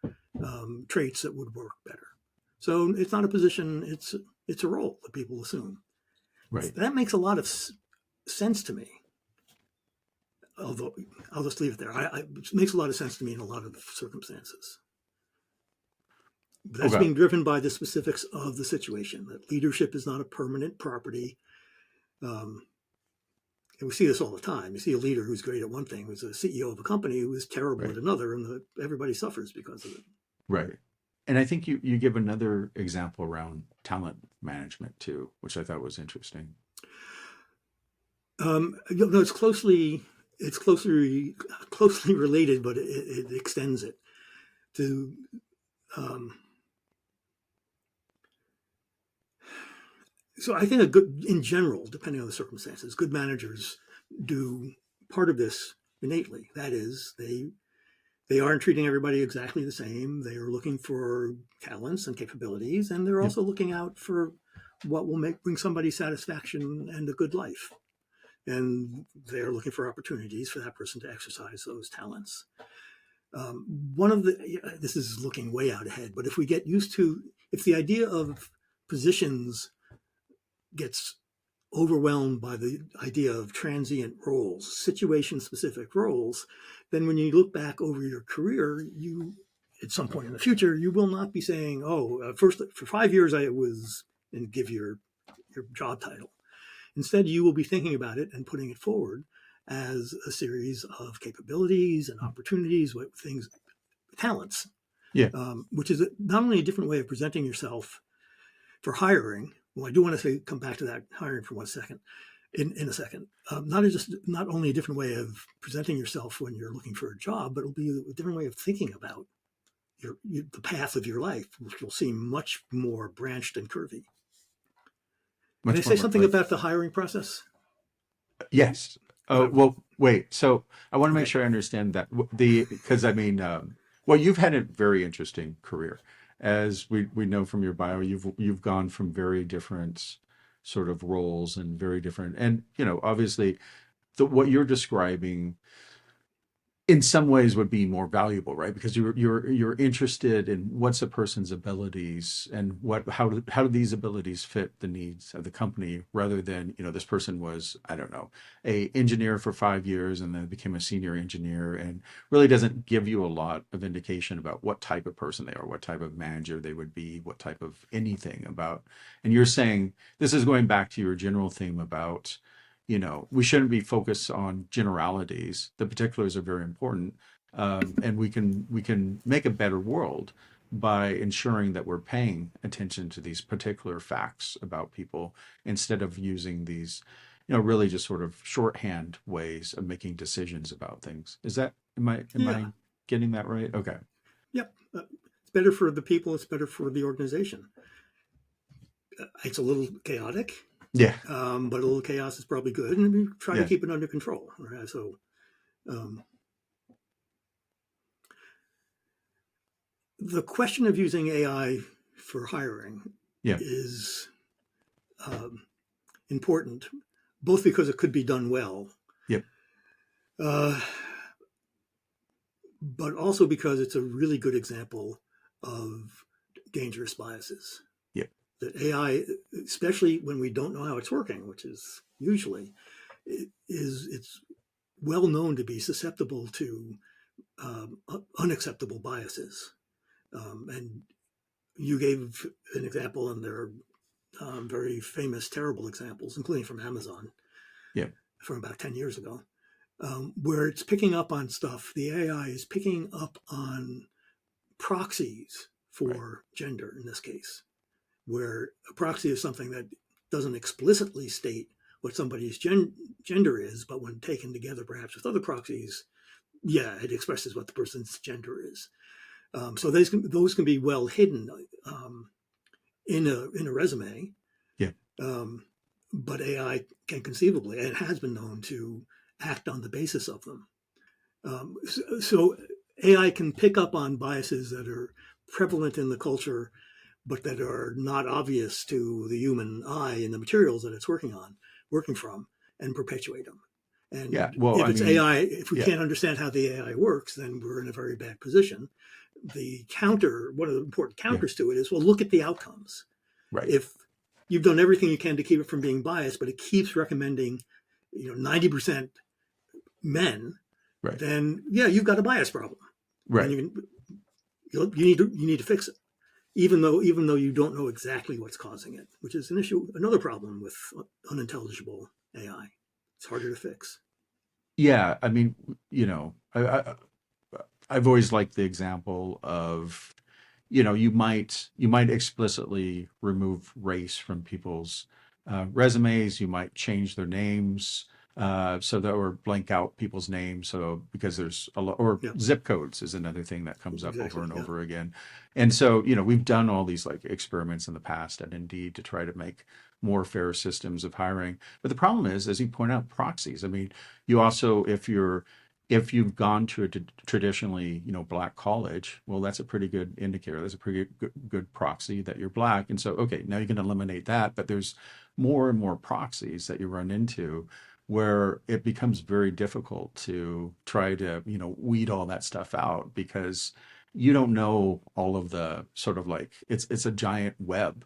traits that would work better. So it's not a position, it's a role that people assume. Right. That makes a lot of sense to me. Although I'll just leave it there. It makes a lot of sense to me in a lot of circumstances. But that's being driven by the specifics of the situation. That leadership is not a permanent property. And we see this all the time. You see a leader who's great at one thing, who's a CEO of a company who is terrible at another, and everybody suffers because of it. Right. And I think you give another example around talent management too, which I thought was interesting. No, it's closely related, but it extends it to. So I think in general, depending on the circumstances, good managers do part of this innately. That is, they aren't treating everybody exactly the same. They are looking for talents and capabilities, and they're also looking out for what will bring somebody satisfaction and a good life. And they're looking for opportunities for that person to exercise those talents. This is looking way out ahead, but if the idea of positions gets overwhelmed by the idea of transient roles, situation-specific roles, then when you look back over your career, at some point in the future, you will not be saying, first for 5 years I was, and give your job title. Instead, you will be thinking about it and putting it forward as a series of capabilities and opportunities, talents. Yeah. Which is not only a different way of presenting yourself for hiring. Well, I do want to come back to that hiring for 1 second, in a second. Not only a different way of presenting yourself when you're looking for a job, but it'll be a different way of thinking about the path of your life, which will seem much more branched and curvy. Can I say something about the hiring process? Yes. Well, wait. So I want to make sure I understand that because I mean, you've had a very interesting career, as we know from your bio. You've gone from very different sort of roles and very different, and obviously, what you're describing in some ways would be more valuable, right? Because you're interested in what's a person's abilities and how do these abilities fit the needs of the company, rather than this person was, I don't know, a engineer for 5 years and then became a senior engineer, and really doesn't give you a lot of indication about what type of person they are, what type of manager they would be, what type of anything about. And you're saying this is going back to your general theme about we shouldn't be focused on generalities. The particulars are very important, and we can make a better world by ensuring that we're paying attention to these particular facts about people, instead of using these, really just sort of shorthand ways of making decisions about things. Am I getting that right? Okay. Yep. It's better for the people. It's better for the organization. It's a little chaotic. Yeah. But a little chaos is probably good, and we try to keep it under control. Right? So, the question of using AI for hiring is important, both because it could be done well, but also because it's a really good example of dangerous biases. That AI, especially when we don't know how it's working, which is usually, it's well known to be susceptible to unacceptable biases. And you gave an example, and there are very famous, terrible examples, including from Amazon, from about 10 years ago, where it's picking up on stuff. The AI is picking up on proxies for gender in this case, where a proxy is something that doesn't explicitly state what somebody's gender is, but when taken together perhaps with other proxies, Yeah, it expresses what the person's gender is. So those can be well hidden in a resume, Yeah. um, but AI can conceivably, and has been known to act on the basis of them. So AI can pick up on biases that are prevalent in the culture, but that are not obvious to the human eye in the materials that it's working from, and perpetuate them. Yeah. And Well, if I it's mean, AI, if we yeah. can't understand how the AI works, then we're in a very bad position. One of the important Yeah. counters to it is, well, look at the outcomes. Right. If you've done everything you can to keep it from being biased, but it keeps recommending, 90% men, Right. then yeah, you've got a bias problem, and Right. you need to fix it, even though you don't know exactly what's causing it, which is another problem with unintelligible AI. It's harder to fix. Yeah. I mean, I've always liked the example of, you might explicitly remove race from people's resumes. You might change their names so that, or blank out people's names. So because there's a lot, or Yeah, zip codes is another thing that comes up over exactly. and Yeah, over again. And so, we've done all these like experiments in the past at Indeed to try to make more fair systems of hiring. But the problem is, as you point out, proxies. I mean, you also, if you've gone to a traditionally, black college, well, that's a pretty good indicator. That's a pretty good proxy that you're black. And so, okay, now you can eliminate that, but there's more and more proxies that you run into where it becomes very difficult to try to, weed all that stuff out because you don't know all of the sort of like it's a giant web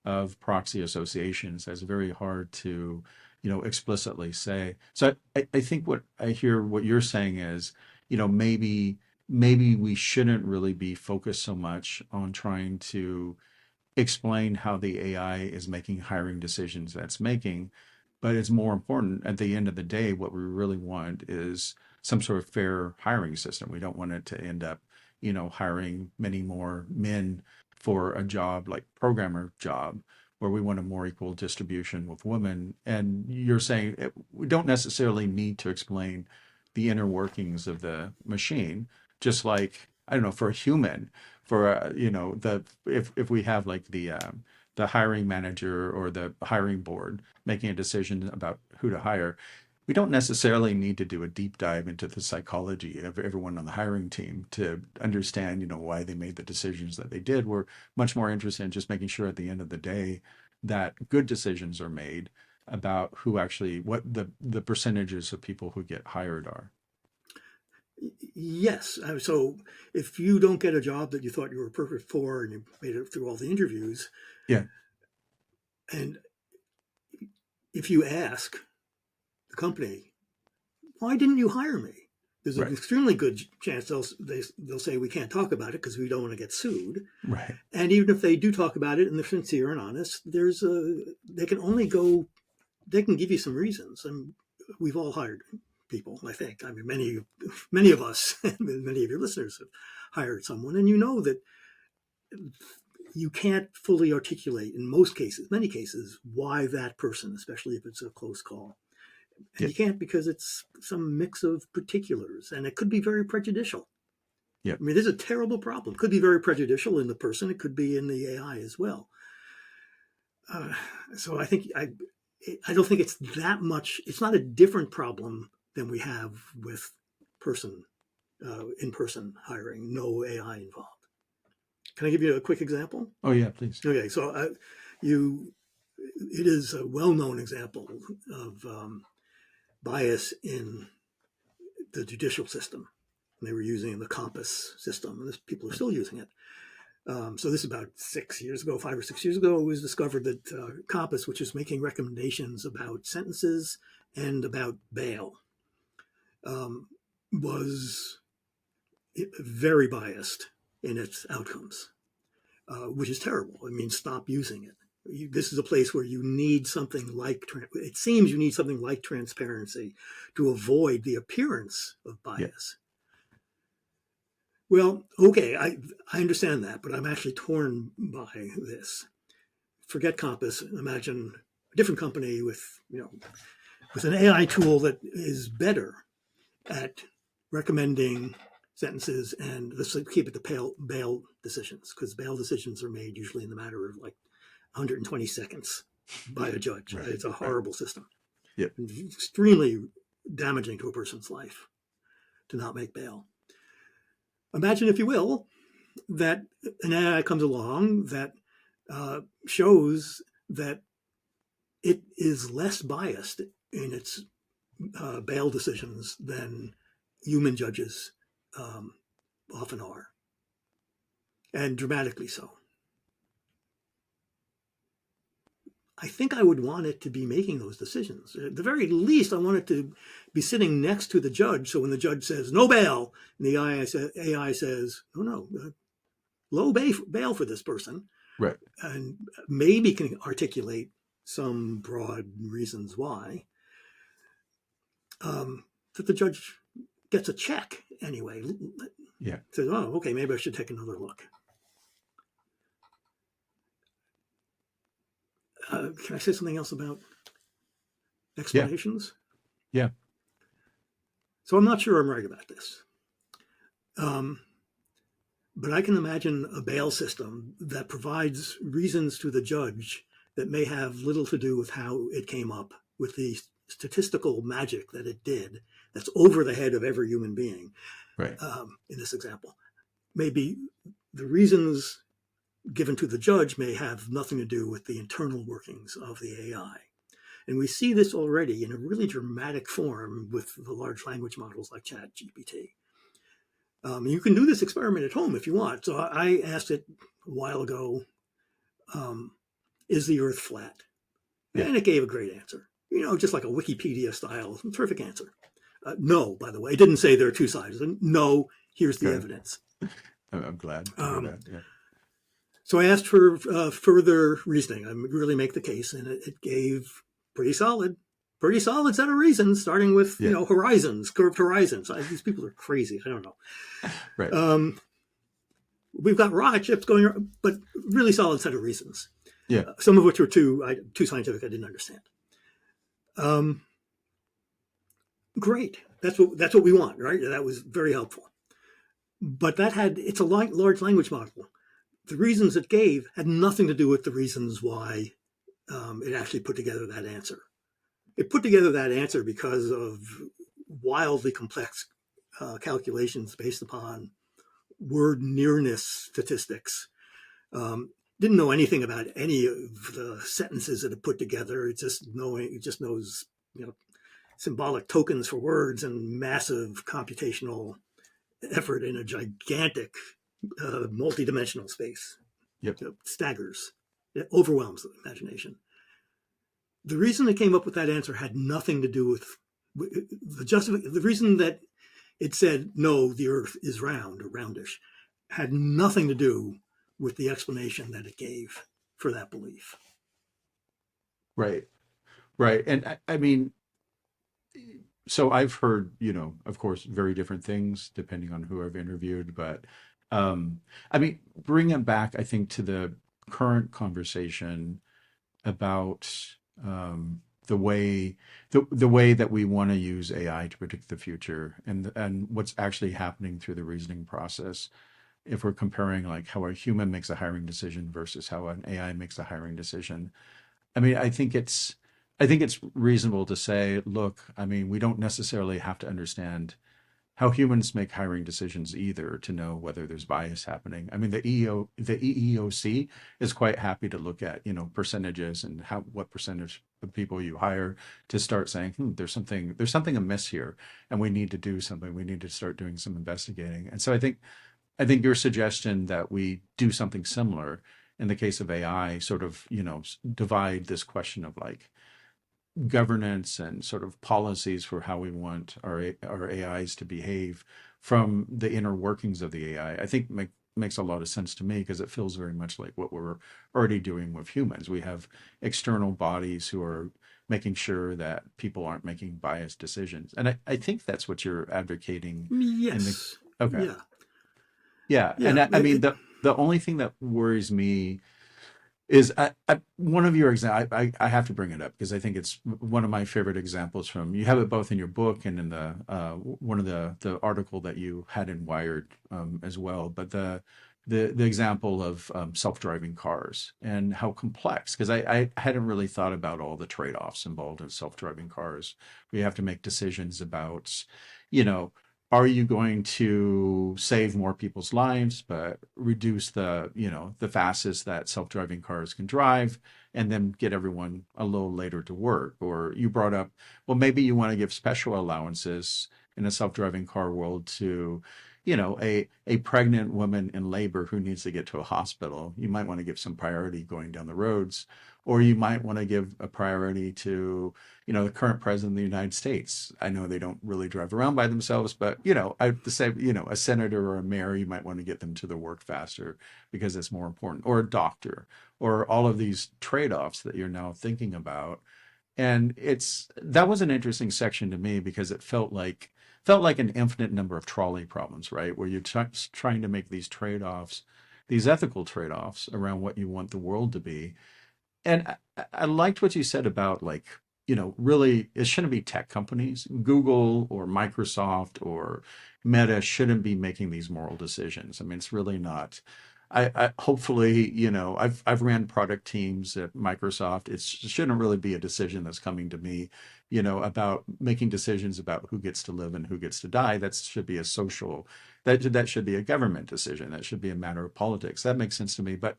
of proxy associations that's very hard to explicitly say. So I think what I hear what you're saying is, maybe we shouldn't really be focused so much on trying to explain how the AI is making hiring decisions that's making, but it's more important at the end of the day, what we really want is some sort of fair hiring system. We don't want it to end up, hiring many more men for a job like programmer job, where we want a more equal distribution with women. And you're saying we don't necessarily need to explain the inner workings of the machine, just like, I don't know, for a human, for the if we have like the hiring manager or the hiring board making a decision about who to hire, we don't necessarily need to do a deep dive into the psychology of everyone on the hiring team to understand, why they made the decisions that they did. We're much more interested in just making sure at the end of the day that good decisions are made about who actually, what the percentages of people who get hired are. yes. So if you don't get a job that you thought you were perfect for, and you made it through all the interviews, Yeah. and if you ask the company, why didn't you hire me? There's an Right. extremely good chance they'll say we can't talk about it because we don't want to get sued. Right. And even if they do talk about it and they're sincere and honest, they can give you some reasons. And we've all hired people, I think. I mean, many of us, many of your listeners have hired someone, and you know that you can't fully articulate in many cases, why that person, especially if it's a close call. And Yeah. you can't because it's some mix of particulars, and it could be very prejudicial. Yeah. I mean, there's a terrible problem. It could be very prejudicial in the person. It could be in the AI as well. Uh, so I don't think it's that much. It's not a different problem than we have with in-person hiring, no AI involved. Can I give you a quick example? Oh yeah, please. Okay, so it is a well-known example of bias in the judicial system. They were using the Compass system, and people are still using it. So this is about 5 or 6 years ago, it was discovered that Compass, which is making recommendations about sentences and about bail, was very biased in its outcomes, which is terrible. I mean, stop using it. This is a place where you need something like, it seems you need something like transparency to avoid the appearance of Yeah. bias. Well, okay, I understand that, but I'm actually torn by this. Forget Compass. Imagine a different company with an AI tool that is better at recommending sentences, and let's keep it to bail decisions, because bail decisions are made usually in the matter of like 120 seconds by a judge. Right. It's a horrible system. Yep. Extremely damaging to a person's life to not make bail. Imagine, if you will, that an AI comes along that shows that it is less biased in its bail decisions than human judges often are, and dramatically so. I think I would want it to be making those decisions. At the very least, I want it to be sitting next to the judge. So when the judge says no bail, and the AI says, no, low bail for this person, Right. and maybe can articulate some broad reasons why, that the judge gets a check anyway. Yeah. Says, oh, okay, maybe I should take another look. Can I say something else about explanations? Yeah. So I'm not sure I'm right about this. But I can imagine a bail system that provides reasons to the judge that may have little to do with how it came up with the statistical magic that it did, that's over the head of every human being. Right. In this example, maybe the reasons given to the judge may have nothing to do with the internal workings of the AI. And we see this already in a really dramatic form with the large language models like ChatGPT. You can do this experiment at home if you want. So I asked it a while ago, is the Earth flat? Yeah. And it gave a great answer. Just like a Wikipedia style, terrific answer. No, by the way, it didn't say there are two sides. No, here's the evidence. I'm glad to hear that. Yeah. So I asked for further reasoning. I really make the case, and it gave pretty solid set of reasons, starting with horizons, curved horizons. These people are crazy. I don't know. Right. We've got rocket ships going around, but really solid set of reasons. Yeah. Some of which were too scientific. I didn't understand. Great. That's what we want, right? That was very helpful. But it's a large language model. The reasons it gave had nothing to do with the reasons why it actually put together that answer. It put together that answer because of wildly complex calculations based upon word nearness statistics. Didn't know anything about any of the sentences that it put together. It just knows symbolic tokens for words and massive computational effort in a gigantic multi-dimensional space. Yep. It staggers. It overwhelms the imagination. The reason it came up with that answer had nothing to do with the reason that it said, no, the Earth is round or roundish, had nothing to do with the explanation that it gave for that belief. Right. Right. And I mean, so I've heard, of course, very different things depending on who I've interviewed, but I mean, bring it back, I think, to the current conversation about the way that we want to use AI to predict the future, and what's actually happening through the reasoning process. If we're comparing like how a human makes a hiring decision versus how an AI makes a hiring decision, I mean, I think it's reasonable to say, look, I mean, we don't necessarily have to understand how humans make hiring decisions either to know whether there's bias happening. I mean, the EEOC is quite happy to look at, percentages and what percentage of people you hire to start saying, there's something amiss here, and we need to do something. We need to start doing some investigating. And so I think your suggestion that we do something similar in the case of AI, sort of, divide this question of like governance and sort of policies for how we want our AIs to behave from the inner workings of the AI, I think makes a lot of sense to me, because it feels very much like what we're already doing with humans. We have external bodies who are making sure that people aren't making biased decisions. And I think that's what you're advocating. Yes. Okay. Yeah. And I mean, the only thing that worries me is one of your examples. I have to bring it up because I think it's one of my favorite examples from, you have it both in your book and in the one of the article that you had in Wired as well. But the example of self-driving cars and how complex, because I hadn't really thought about all the trade-offs involved in self-driving cars. We have to make decisions about, you know, are you going to save more people's lives, but reduce the, you know, the fastest that self-driving cars can drive and then get everyone a little later to work? Or you brought up, well, maybe you want to give special allowances in a self-driving car world to, you know, a pregnant woman in labor who needs to get to a hospital. You might want to give some priority going down the roads, or you might want to give a priority to, you know, the current president of the United States. I know they don't really drive around by themselves, but, you know, I the same, you know, a senator or a mayor, you might want to get them to their work faster because it's more important, or a doctor, or all of these trade-offs that you're now thinking about. And that was an interesting section to me because it felt like an infinite number of trolley problems, right? Where you're trying to make these trade-offs, these ethical trade-offs around what you want the world to be. And I liked what you said about, like, you know, really, it shouldn't be tech companies. Google or Microsoft or Meta shouldn't be making these moral decisions. I mean, it's really not. I hopefully, you know, I've ran product teams at Microsoft. It shouldn't really be a decision that's coming to me, you know, about making decisions about who gets to live and who gets to die. That should be a social, that should be a government decision. That should be a matter of politics. That makes sense to me. But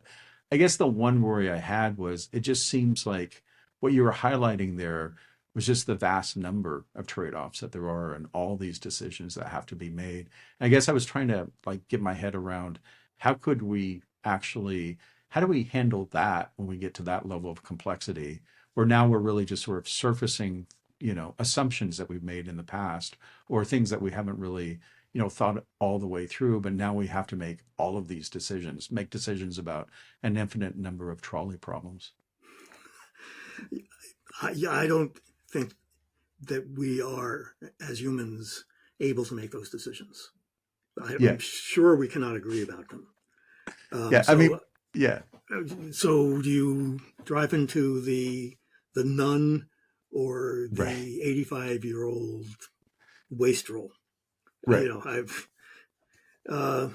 I guess the one worry I had was, it just seems like what you were highlighting there was just the vast number of trade-offs that there are and all these decisions that have to be made. And I guess I was trying to, like, get my head around, how could we actually, how do we handle that when we get to that level of complexity, where now we're really just sort of surfacing, you know, assumptions that we've made in the past, or things that we haven't really, you know, thought all the way through, but now we have to make all of these decisions, make decisions about an infinite number of trolley problems. I don't think that we are, as humans, able to make those decisions. Yeah. I'm sure we cannot agree about them. Yeah. I mean, yeah. So do you drive into the nun or Right. the 85-year-old wastrel? Right. You know, uh,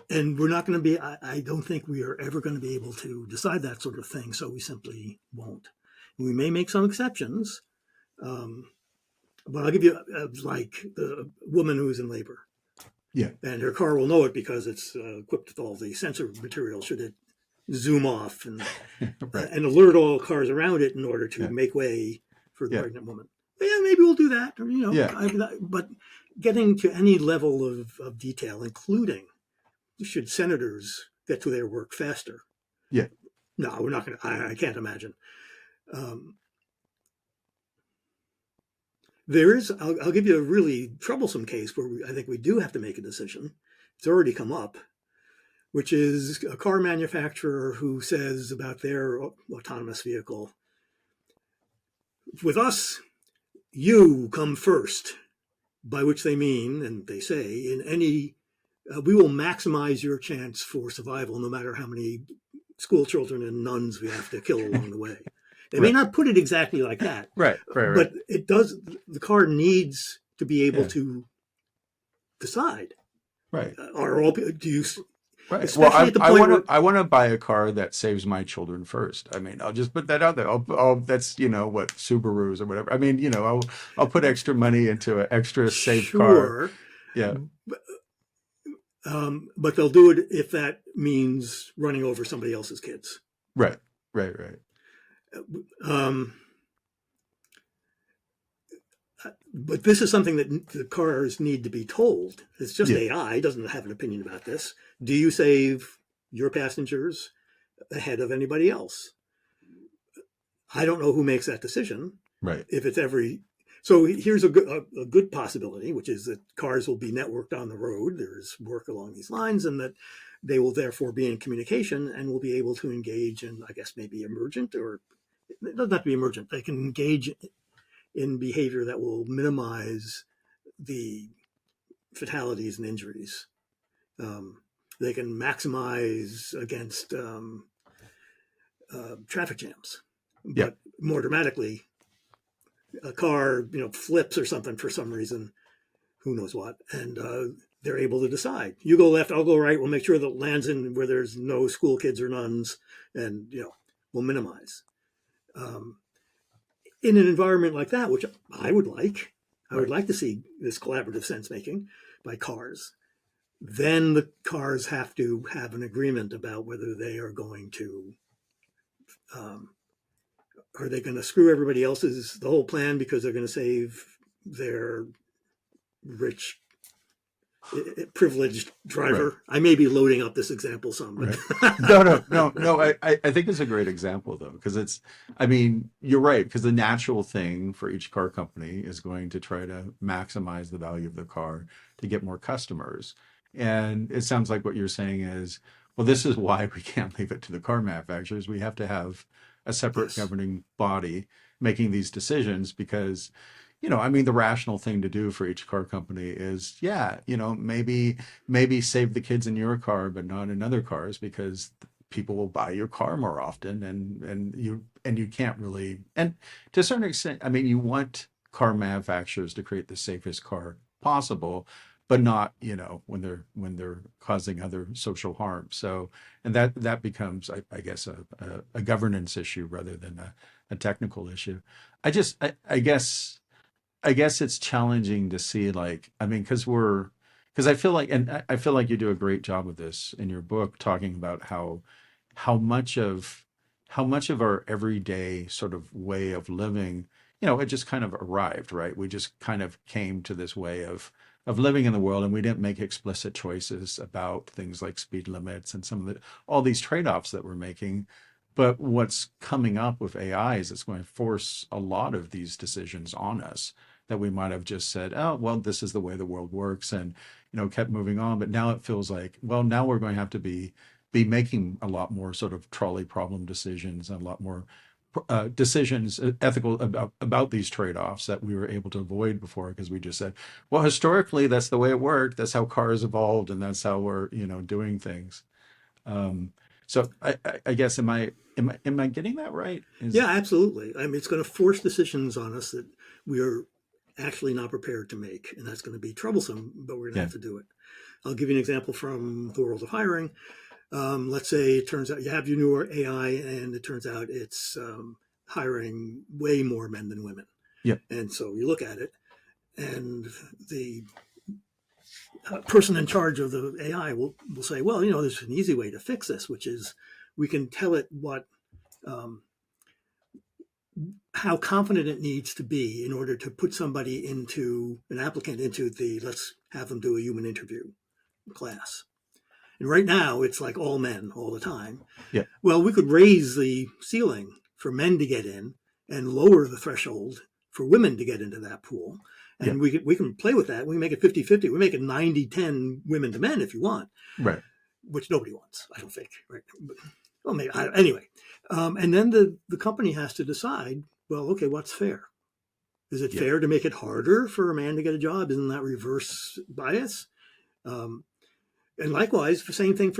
and we're not going to be. I don't think we are ever going to be able to decide that sort of thing. So we simply won't. We may make some exceptions, um, but I'll give you like the woman who's in labor. Yeah. And her car will know it because it's equipped with all the sensor material should it zoom off Right. and alert all cars around it in order to Yeah. make way for the Yeah. pregnant woman. Yeah, maybe we'll do that. Or, you know, Yeah. but getting to any level of detail, including should senators get to their work faster? Yeah. No, we're not going to. I can't imagine. Um, there is. I'll give you a really troublesome case where I think we do have to make a decision. It's already come up, which is a car manufacturer who says about their autonomous vehicle, with us, you come first, by which they mean, and they say, in any, we will maximize your chance for survival no matter how many school children and nuns we have to kill along the way. They may Right. not put it exactly like that, Right. Right. but it does, the car needs to be able Yeah. to decide. Right. Are all, do you, Right. especially Well, at the I point want where, to I want to buy a car that saves my children first. I mean, I'll just put that out there. That's, you know, what, Subarus or whatever. I mean, you know, I'll put extra money into an extra safe car. sure, Yeah. but they'll do it if that means running over somebody else's kids. Right. Right. Right. Um, but this is something that the cars need to be told. It's just Yeah. AI. It doesn't have an opinion about this. Do you save your passengers ahead of anybody else? I don't know who makes that decision. Right. If it's every, so here's a good possibility, which is that cars will be networked on the road. There's work along these lines, and that they will therefore be in communication and will be able to engage in, I guess, maybe emergent, or it doesn't have to be emergent. They can engage in behavior that will minimize the fatalities and injuries. They can maximize against traffic jams. Yeah. But more dramatically, a car, flips or something for some reason, who knows what, and they're able to decide. You go left, I'll go right. We'll make sure that it lands in where there's no school kids or nuns, and we'll minimize. In an environment like that, which I would like, I would like to see this collaborative sense making by cars. Then the cars have to have an agreement about whether they are going to screw everybody else's the whole plan because they're going to save their rich privileged driver. Right. I may be loading up this example some, but No. I think it's a great example though, because you're right, because the natural thing for each car company is going to try to maximize the value of the car to get more customers. And it sounds like what you're saying is, well, this is why we can't leave it to the car manufacturers. We have to have a separate governing body making these decisions because the rational thing to do for each car company is, maybe save the kids in your car, but not in other cars, because people will buy your car more often, and you can't really, and to a certain extent, you want car manufacturers to create the safest car possible, but not, when they're causing other social harm. So, and that becomes, I guess, a governance issue rather than a technical issue. I guess it's challenging to see, because I feel like, and I feel like you do a great job of this in your book, talking about how much of our everyday sort of way of living, it just kind of arrived, right? We just kind of came to this way of living in the world, and we didn't make explicit choices about things like speed limits and some of all these trade-offs that we're making. But what's coming up with AI is it's going to force a lot of these decisions on us that we might have just said, oh, well, this is the way the world works, and kept moving on. But now it feels like, well, now we're going to have to be making a lot more sort of trolley problem decisions, and a lot more decisions, ethical, about these trade-offs that we were able to avoid before, because we just said, well, historically that's the way it worked, that's how cars evolved, and that's how we're doing things. So I guess, am I getting that right? Yeah, absolutely. It's going to force decisions on us that we are actually not prepared to make, and that's going to be troublesome, but we're going to have to do it. I'll give you an example from the world of hiring. Let's say it turns out you have your newer AI, and it turns out it's hiring way more men than women. Yeah. And so you look at it, and the person in charge of the AI will say, well, there's an easy way to fix this, which is we can tell it what how confident it needs to be in order to put somebody an applicant into let's have them do a human interview class. And right now it's like all men all the time. Yeah. Well, we could raise the ceiling for men to get in and lower the threshold for women to get into that pool. And we can play with that. We make it 50-50. We make it 90-10 women to men if you want. Right. Which nobody wants, I don't think. Right. But, well, maybe. Anyway. And then the company has to decide, well, okay, what's fair? Is it fair to make it harder for a man to get a job? Isn't that reverse bias? And likewise, the same thing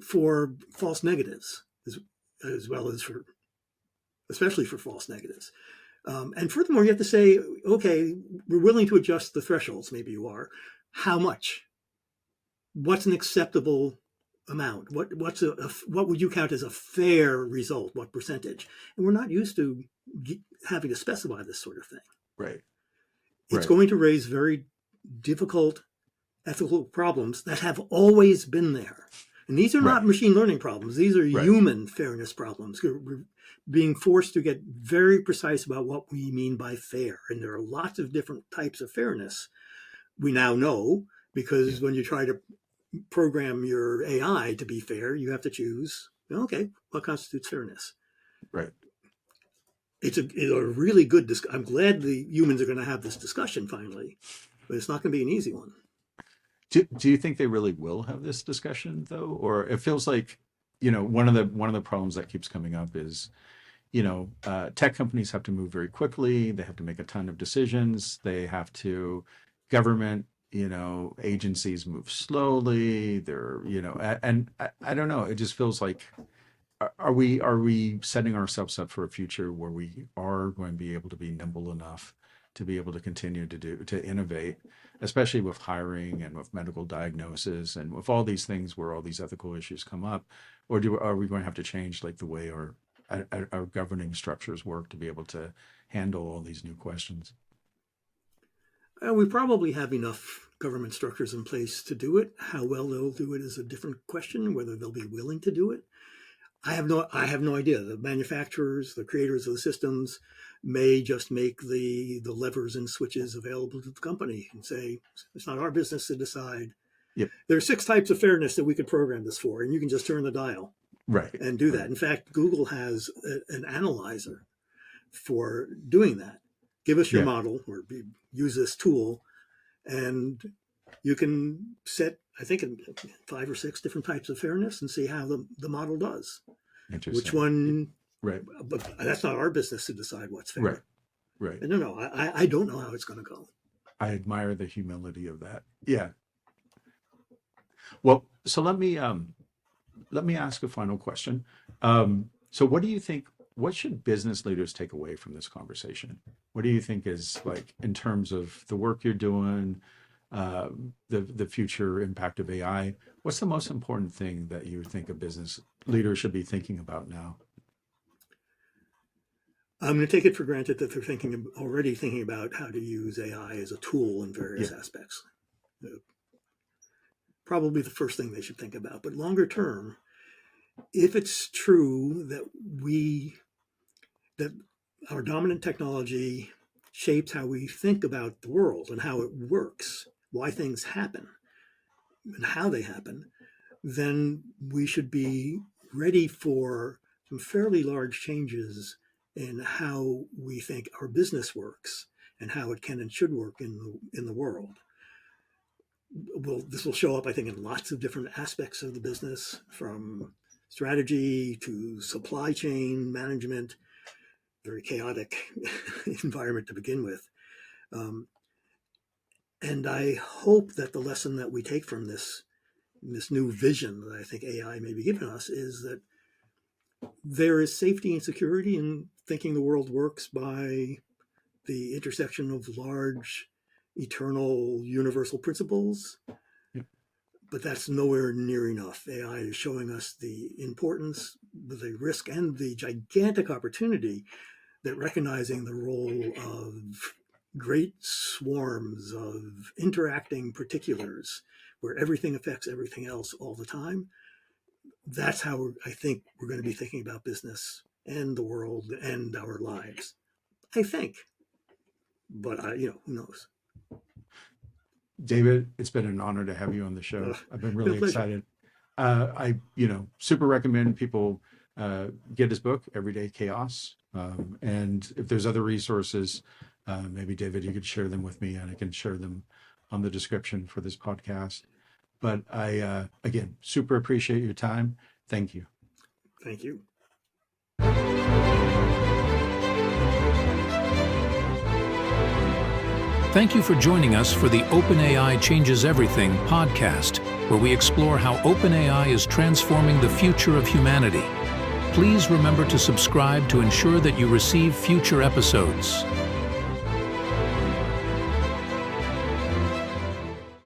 for false negatives, as well as especially for false negatives. And furthermore, you have to say, okay, we're willing to adjust the thresholds. Maybe you are. How much? What's an acceptable amount? What would you count as a fair result? What percentage? And we're not used to having to specify this sort of thing. Right. It's going to raise very difficult ethical problems that have always been there. And these are not machine learning problems. These are human fairness problems. We're being forced to get very precise about what we mean by fair. And there are lots of different types of fairness we now know, because when you try to program your AI to be fair, you have to choose, okay, what constitutes fairness? Right. It's a really good I'm glad the humans are going to have this discussion finally, but it's not going to be an easy one. Do you think they really will have this discussion though? Or it feels like, one of the problems that keeps coming up is, tech companies have to move very quickly. They have to make a ton of decisions. They have to, government, agencies move slowly. They're, and I don't know. It just feels like, are we setting ourselves up for a future where we are going to be able to be nimble enough to be able to continue to innovate, especially with hiring and with medical diagnosis and with all these things where all these ethical issues come up, or are we going to have to change like the way our governing structures work to be able to handle all these new questions? We probably have enough government structures in place to do it. How well they'll do it is a different question, whether they'll be willing to do it. I have no idea. The manufacturers, the creators of the systems may just make the levers and switches available to the company and say, it's not our business to decide. Yep. There are 6 types of fairness that we could program this for, and you can just turn the dial Right. and do that. In fact, Google has an analyzer for doing that. Give us your model or use this tool, and you can set, I think, 5 or 6 different types of fairness and see how the model does. Interesting. Which one? Right. But that's not our business to decide what's fair. Right. Right. No, I don't know how it's going to go. I admire the humility of that. Yeah. Well, so let me ask a final question. So what do you think, what should business leaders take away from this conversation? What do you think is, like, in terms of the work you're doing, the future impact of AI, what's the most important thing that you think a business leader should be thinking about now? I'm going to take it for granted that they're already thinking about how to use AI as a tool in various aspects. Probably the first thing they should think about. But longer term, if it's true that our dominant technology shapes how we think about the world and how it works, why things happen and how they happen, then we should be ready for some fairly large changes in how we think our business works and how it can and should work in the world. Well, this will show up, I think, in lots of different aspects of the business, from strategy to supply chain management, very chaotic environment to begin with. And I hope that the lesson that we take from this new vision that I think AI may be giving us is that there is safety and security in thinking the world works by the intersection of large, eternal, universal principles. Yep. But that's nowhere near enough. AI is showing us the importance, the risk, and the gigantic opportunity that recognizing the role of great swarms of interacting particulars where everything affects everything else all the time, that's how I think we're going to be thinking about business and the world and our lives. I think. But who knows? David, it's been an honor to have you on the show. I've been really excited. I super recommend people get his book, Everyday Chaos. And if there's other resources, maybe David, you could share them with me and I can share them on the description for this podcast. But I, again, super appreciate your time. Thank you. Thank you. Thank you for joining us for the OpenAI Changes Everything podcast, where we explore how OpenAI is transforming the future of humanity. Please remember to subscribe to ensure that you receive future episodes.